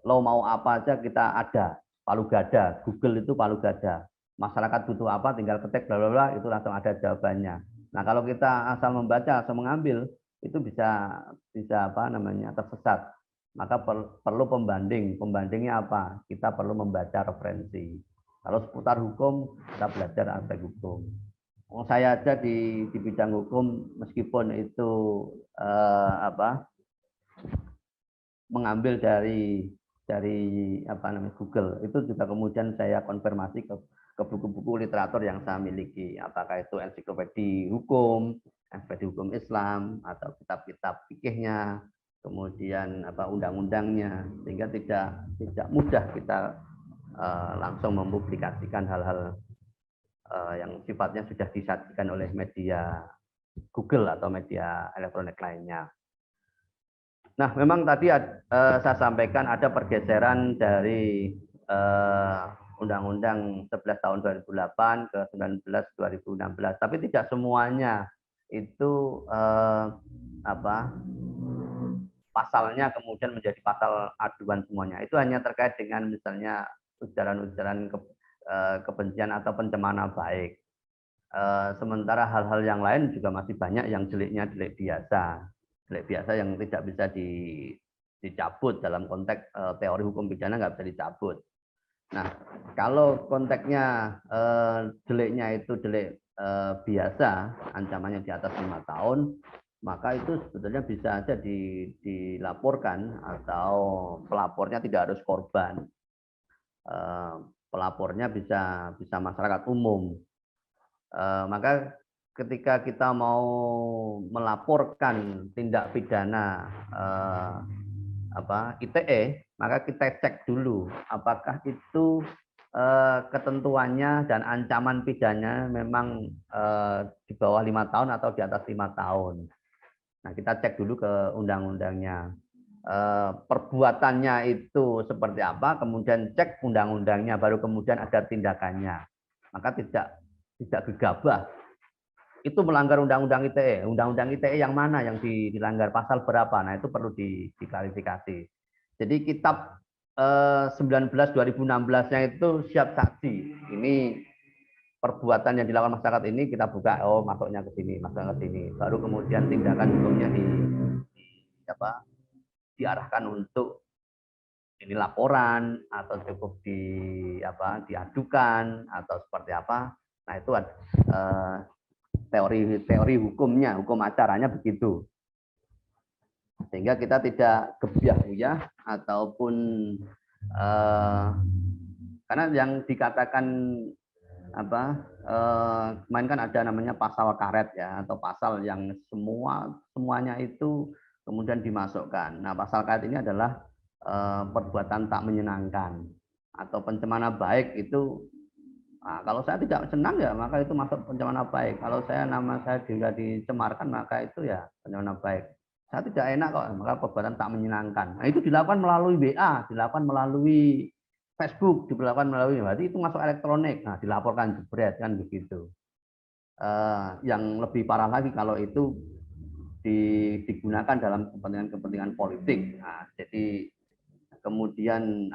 Lo mau apa aja kita ada, palu gada. Google itu palu gada. Masyarakat butuh apa tinggal ketik bla bla bla itu langsung ada jawabannya. Nah, kalau kita asal membaca, asal mengambil itu bisa tersesat. Maka perlu pembanding. Pembandingnya apa? Kita perlu membaca referensi. Kalau seputar hukum, kita belajar aspek hukum. Saya aja di bidang hukum, meskipun itu mengambil dari Google, itu juga kemudian saya konfirmasi ke buku-buku literatur yang saya miliki, apakah itu ensiklopedia hukum Islam, atau kitab-kitab fikihnya, kemudian undang-undangnya, sehingga tidak mudah kita langsung mempublikasikan hal-hal yang sifatnya sudah disajikan oleh media Google atau media elektronik lainnya. Nah, memang tadi saya sampaikan ada pergeseran dari Undang-Undang 11 tahun 2008 ke 19 2016, tapi tidak semuanya itu pasalnya kemudian menjadi pasal aduan semuanya. Itu hanya terkait dengan misalnya ujaran-ujaran kebencian atau pencemaran baik. Sementara hal-hal yang lain juga masih banyak yang deliknya delik biasa yang tidak bisa dicabut dalam konteks teori hukum pidana, nggak bisa dicabut. Nah, kalau konteksnya deliknya itu delik biasa, ancamannya di atas 5 tahun, maka itu sebetulnya bisa saja dilaporkan atau pelapornya tidak harus korban. Pelapornya bisa masyarakat umum. Maka ketika kita mau melaporkan tindak pidana ITE, maka kita cek dulu apakah itu ketentuannya dan ancaman pidananya memang di bawah 5 tahun atau di atas 5 tahun. Nah, kita cek dulu ke undang-undangnya. Perbuatannya itu seperti apa, kemudian cek undang-undangnya, baru kemudian ada tindakannya. Maka tidak gegabah. Itu melanggar undang-undang ITE. Undang-undang ITE yang mana yang dilanggar, pasal berapa? Nah, itu perlu diklarifikasi. Jadi kitab 19 2016-nya itu siap saksi. Ini perbuatan yang dilakukan masyarakat ini kita buka, oh masuknya ke sini, masuknya ke sini. Baru kemudian tindakan hukumnya diarahkan untuk ini laporan atau cukup diadukan atau seperti apa. Nah, itu teori hukumnya, hukum acaranya begitu. Sehingga kita tidak gebyah-uyah ataupun karena yang dikatakan kemarin kan ada namanya pasal karet ya, atau pasal yang semuanya itu kemudian dimasukkan. Nah, pasal karet ini adalah perbuatan tak menyenangkan atau pencemaran baik itu. Nah, kalau saya tidak senang ya maka itu masuk pencemaran baik. Kalau nama saya juga dicemarkan maka itu ya pencemaran baik. Saya tidak enak kok, maka perbuatan tak menyenangkan. Nah, itu dilakukan melalui WA, dilakukan melalui Facebook, dilakukan melalui, berarti itu masuk elektronik. Nah, dilaporkan jebret kan begitu. Yang lebih parah lagi kalau itu digunakan dalam kepentingan politik. Nah, jadi kemudian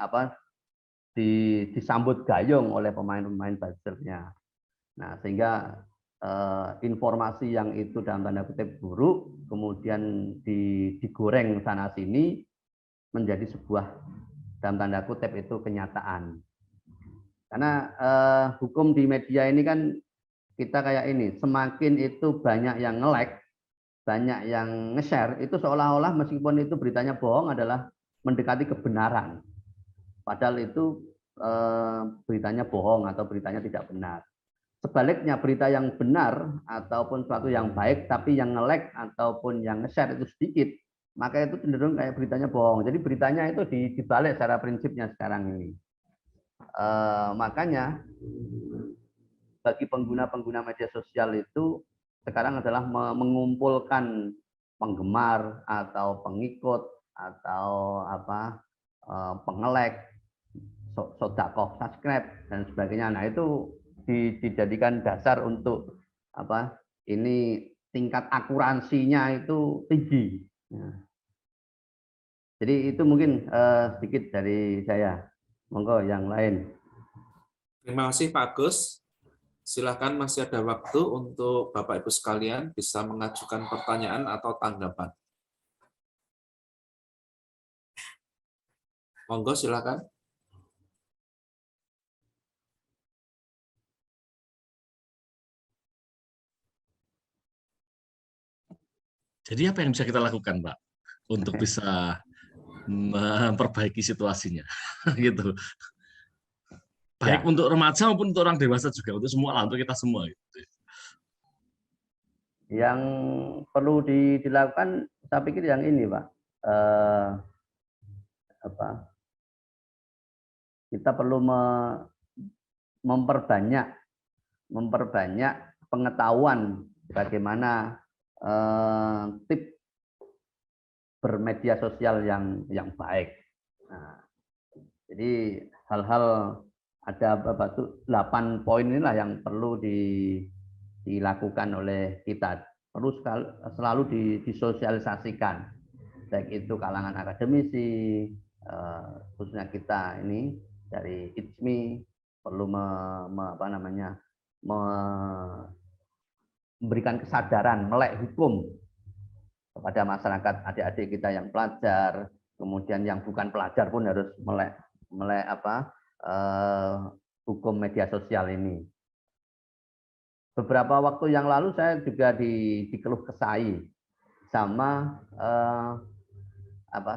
disambut gayung oleh pemain-pemain buzzernya. Nah, sehingga informasi yang itu dalam tanda kutip buruk kemudian digoreng sana sini menjadi sebuah dalam tanda kutip itu kenyataan. Karena hukum di media ini kan kita kayak ini, semakin itu banyak yang nge-like, banyak yang nge-share, itu seolah-olah meskipun itu beritanya bohong adalah mendekati kebenaran. Padahal itu beritanya bohong atau beritanya tidak benar. Sebaliknya berita yang benar ataupun suatu yang baik tapi yang nge-like ataupun yang nge-share itu sedikit, maka itu cenderung kayak beritanya bohong. Jadi beritanya itu dibalik secara prinsipnya sekarang ini. Makanya bagi pengguna-pengguna media sosial itu sekarang adalah mengumpulkan penggemar atau pengikut atau pengelek, sodakoh, subscribe dan sebagainya. Nah itu dijadikan dasar untuk ini tingkat akurasinya itu tinggi. Jadi itu mungkin sedikit dari saya. Monggo yang lain. Terima kasih Pak Agus. Silakan, masih ada waktu untuk Bapak Ibu sekalian bisa mengajukan pertanyaan atau tanggapan. Monggo silakan. Jadi apa yang bisa kita lakukan, Pak, untuk bisa memperbaiki situasinya, gitu. Baik untuk remaja maupun untuk orang dewasa juga, untuk semua lah, untuk kita semua. Gitu. Yang perlu dilakukan, saya pikir yang ini, Pak. Kita perlu memperbanyak pengetahuan bagaimana tips bermedia sosial yang baik. Nah, jadi hal-hal ada 8 poin inilah yang perlu dilakukan oleh kita. Perlu selalu disosialisasikan, baik itu kalangan akademisi, khususnya kita ini dari ITSMI perlu memberikan kesadaran melek hukum kepada masyarakat, adik-adik kita yang pelajar, kemudian yang bukan pelajar pun harus melek hukum media sosial ini. Beberapa waktu yang lalu saya juga dikeluh kesai sama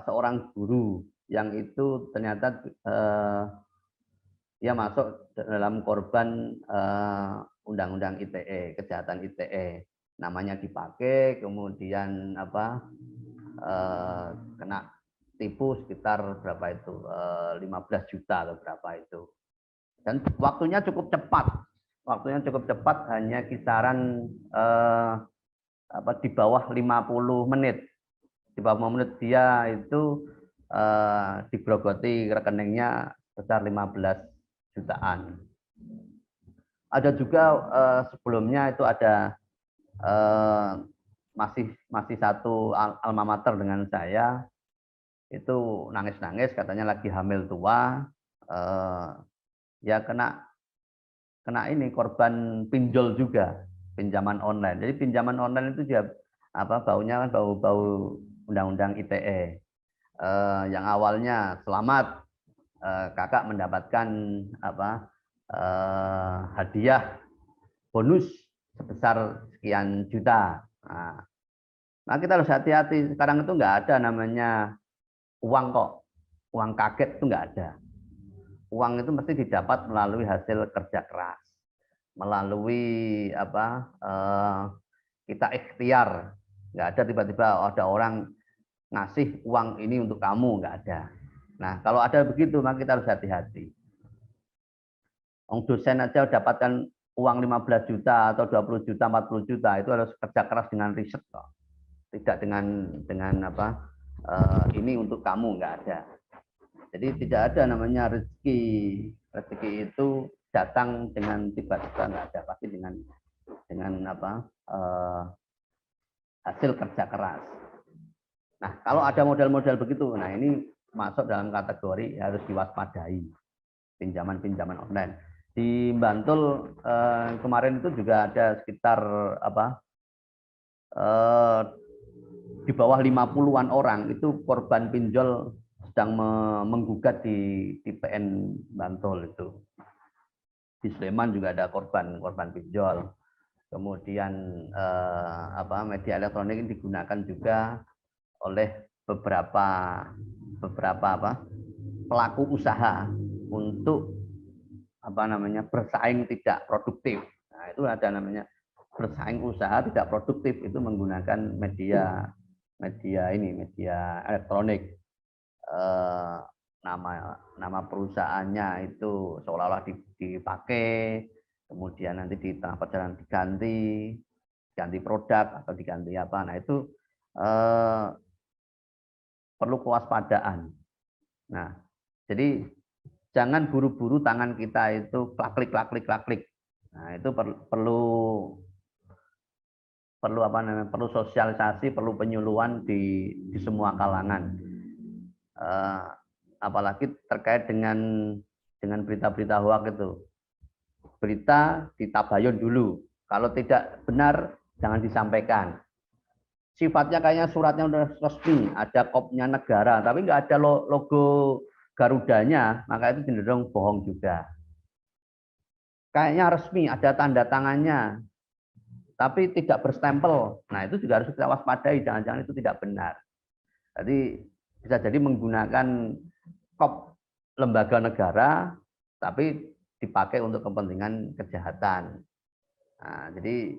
seorang guru yang itu ternyata dia masuk dalam korban undang-undang ITE, kejahatan ITE. Namanya dipakai, kemudian kena tipu sekitar berapa itu 15 juta atau berapa itu. Dan waktunya cukup cepat. Hanya kisaran di bawah 50 menit. Di bawah 5 menit dia itu digrogoti rekeningnya sebesar 15 jutaan. Ada juga sebelumnya itu ada masih satu alma mater dengan saya, itu nangis-nangis katanya lagi hamil tua, ya kena ini korban pinjol juga, pinjaman online. Jadi pinjaman online itu dia baunya kan bau undang-undang ITE. Yang awalnya selamat, kakak mendapatkan hadiah bonus sebesar sekian juta. Nah kita harus hati-hati. Sekarang itu nggak ada namanya uang kok, uang kaget itu nggak ada. Uang itu mesti didapat melalui hasil kerja keras, melalui kita ikhtiar. Nggak ada tiba-tiba ada orang ngasih uang ini untuk kamu, nggak ada. Nah kalau ada begitu maka kita harus hati-hati. Dosen aja dapatkan uang 15 juta atau 20 juta, 40 juta itu harus kerja keras dengan riset kok. Tidak dengan ini untuk kamu, nggak ada. Jadi tidak ada namanya rezeki. Rezeki itu datang dengan tiba-tiba, nggak ada, pasti dengan hasil kerja keras. Nah, kalau ada model-model begitu, nah ini masuk dalam kategori harus diwaspadai. pinjaman online. Di Bantul kemarin itu juga ada sekitar di bawah 50-an orang itu korban pinjol sedang menggugat di PN Bantul itu. Di Sleman juga ada korban pinjol. Kemudian media elektronik ini digunakan juga oleh beberapa pelaku usaha untuk bersaing tidak produktif. Nah, itu ada namanya bersaing usaha tidak produktif, itu menggunakan media elektronik. Nama perusahaannya itu seolah-olah dipakai, kemudian nanti di tengah perjalanan diganti produk atau diganti apa. Nah, itu perlu kewaspadaan. Nah, jadi jangan buru-buru tangan kita itu klik. Nah, itu perlu sosialisasi, perlu penyuluhan di semua kalangan. Apalagi terkait dengan berita-berita hoax itu. Berita ditabayun dulu. Kalau tidak benar, jangan disampaikan. Sifatnya kayaknya suratnya udah resmi, ada kopnya negara, tapi nggak ada logo Garudanya, maka itu cenderung bohong juga. Kayaknya resmi, ada tanda tangannya, tapi tidak berstempel. Nah, itu juga harus kita waspadai, jangan-jangan itu tidak benar. Jadi bisa jadi menggunakan kop lembaga negara, tapi dipakai untuk kepentingan kejahatan. Nah, jadi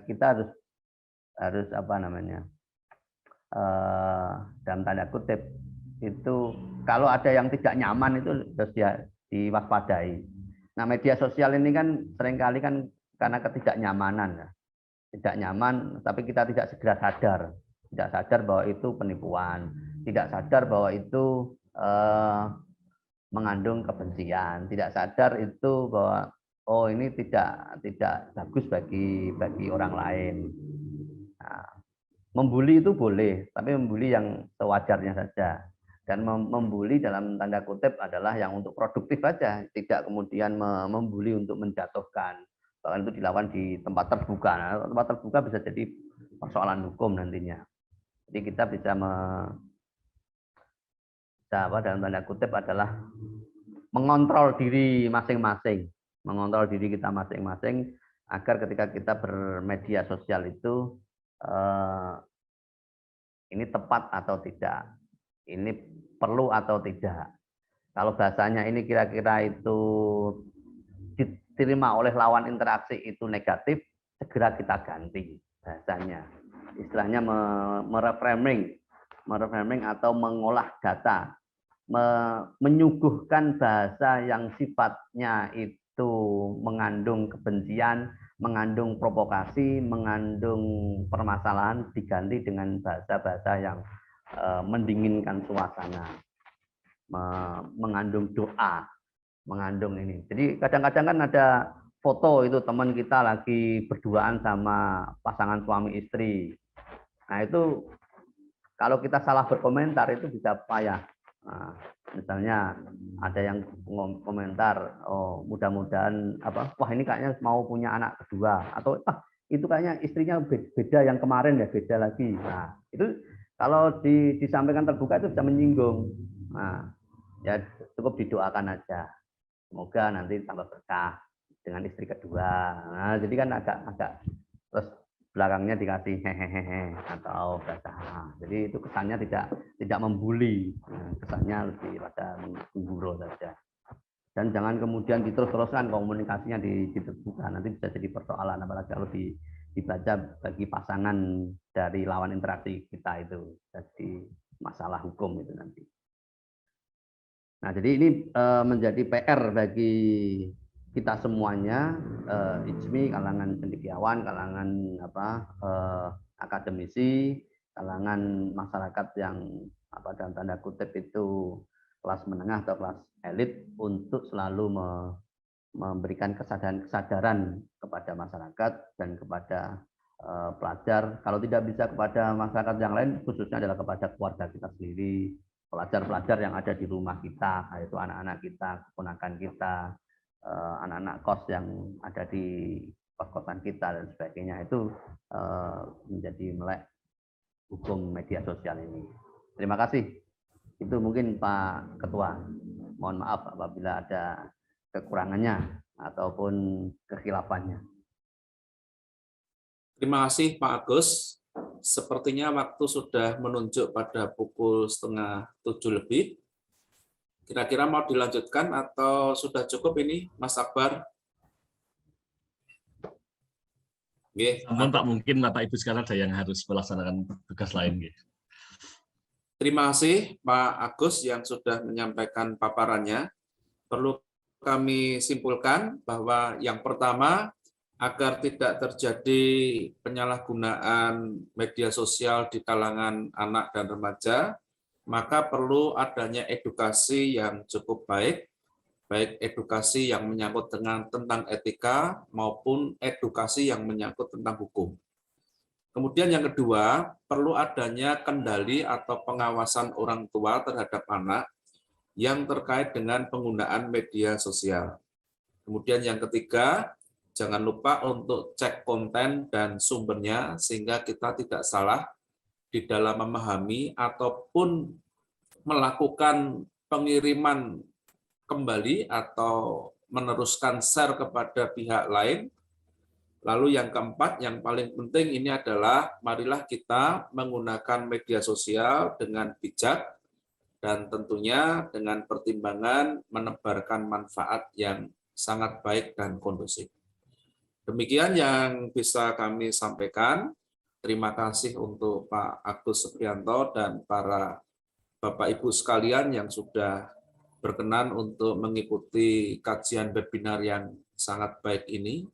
kita harus dalam tanda kutip itu kalau ada yang tidak nyaman itu harus diwaspadai. Nah, media sosial ini kan seringkali kan karena ketidaknyamanan, ya. Tidak nyaman, tapi kita tidak segera tidak sadar bahwa itu penipuan, tidak sadar bahwa itu mengandung kebencian, tidak sadar itu bahwa oh ini tidak bagus bagi orang lain. Nah, membuli itu boleh, tapi membuli yang sewajarnya saja. Dan membuli dalam tanda kutip adalah yang untuk produktif saja, tidak kemudian membuli untuk menjatuhkan. Bahkan itu dilakukan di tempat terbuka. Nah, tempat terbuka bisa jadi persoalan hukum nantinya. Jadi kita bisa dalam tanda kutip adalah mengontrol diri masing-masing, mengontrol diri kita masing-masing agar ketika kita bermedia sosial itu ini tepat atau tidak, ini perlu atau tidak. Kalau bahasanya ini kira-kira itu diterima oleh lawan interaksi itu negatif, segera kita ganti bahasanya. Istilahnya mereframing atau mengolah data, menyuguhkan bahasa yang sifatnya itu mengandung kebencian, mengandung provokasi, mengandung permasalahan, diganti dengan bahasa-bahasa yang mendinginkan suasana, mengandung doa, mengandung ini. Jadi kadang-kadang kan ada foto itu teman kita lagi berduaan sama pasangan suami istri. Nah, itu kalau kita salah berkomentar itu bisa payah. Nah, misalnya ada yang komentar, oh mudah-mudahan wah ini kayaknya mau punya anak kedua, atau itu kayaknya istrinya beda yang kemarin ya, beda lagi. Nah, itu kalau disampaikan terbuka itu bisa menyinggung. Nah, ya cukup didoakan aja. Semoga nanti tambah berkah dengan istri kedua. Nah, jadi kan agak terus belakangnya dikasih hehehe atau bahasa. Jadi itu kesannya tidak membuli, kesannya lebih pada menggurau saja. Dan jangan kemudian diterus-teruskan komunikasinya diterbuka, nanti bisa jadi persoalan, apalagi kalau dibaca bagi pasangan dari lawan interaksi kita itu jadi masalah hukum itu nanti. Nah, jadi ini menjadi PR bagi kita semuanya, IJMI, kalangan cendekiawan, kalangan akademisi, kalangan masyarakat yang dalam tanda kutip itu kelas menengah atau kelas elit, untuk selalu memberikan kesadaran kepada masyarakat dan kepada pelajar. Kalau tidak bisa kepada masyarakat yang lain, khususnya adalah kepada keluarga kita sendiri, pelajar-pelajar yang ada di rumah kita, yaitu anak-anak kita, keponakan kita, anak-anak kos yang ada di kos-kosan kita dan sebagainya, itu menjadi melek hukum media sosial ini. Terima kasih. Itu mungkin Pak Ketua. Mohon maaf apabila ada kekurangannya ataupun kekhilafannya. Terima kasih Pak Agus. Sepertinya waktu sudah menunjuk pada pukul 6:30 lebih. Kira-kira mau dilanjutkan atau sudah cukup ini, Mas Akbar? Namun Pak, mungkin Bapak Ibu sekarang ada yang harus melaksanakan tugas lain. Terima kasih Pak Agus yang sudah menyampaikan paparannya. Perlu kami simpulkan bahwa yang pertama, agar tidak terjadi penyalahgunaan media sosial di kalangan anak dan remaja, maka perlu adanya edukasi yang cukup baik edukasi yang menyangkut tentang etika maupun edukasi yang menyangkut tentang hukum. Kemudian yang kedua, perlu adanya kendali atau pengawasan orang tua terhadap anak yang terkait dengan penggunaan media sosial. Kemudian yang ketiga, jangan lupa untuk cek konten dan sumbernya sehingga kita tidak salah di dalam memahami ataupun melakukan pengiriman kembali atau meneruskan share kepada pihak lain. Lalu yang keempat, yang paling penting ini adalah marilah kita menggunakan media sosial dengan bijak dan tentunya dengan pertimbangan menebarkan manfaat yang sangat baik dan kondusif. Demikian yang bisa kami sampaikan. Terima kasih untuk Pak Agus Supriyanto dan para Bapak Ibu sekalian yang sudah berkenan untuk mengikuti kajian webinar yang sangat baik ini.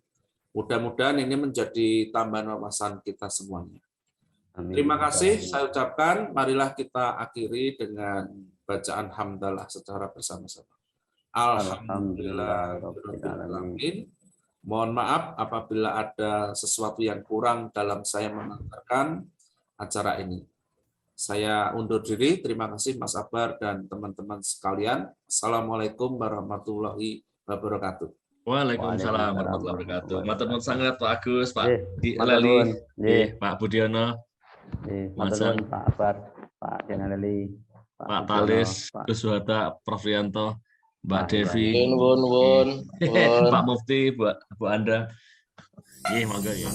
Mudah-mudahan ini menjadi tambahan wawasan kita semuanya. Amin. Terima kasih saya ucapkan. Marilah kita akhiri dengan bacaan hamdalah secara bersama-sama. Alhamdulillahirrahmanirrahim. Mohon maaf apabila ada sesuatu yang kurang dalam saya mengantarkan acara ini. Saya undur diri. Terima kasih Mas Akbar dan teman-teman sekalian. Assalamualaikum warahmatullahi wabarakatuh. Waalaikumsalam warahmatullahi wabarakatuh. Matur nuwun sangat Pak Agus, Pak Leli, Pak Budiono, Mas Pak Akbar, Pak Diana Leli, Pak Talis, Gus Wata, Prof Rianto, Mbak Devi, Pak Mufti, Bu Anda. Monggo ya.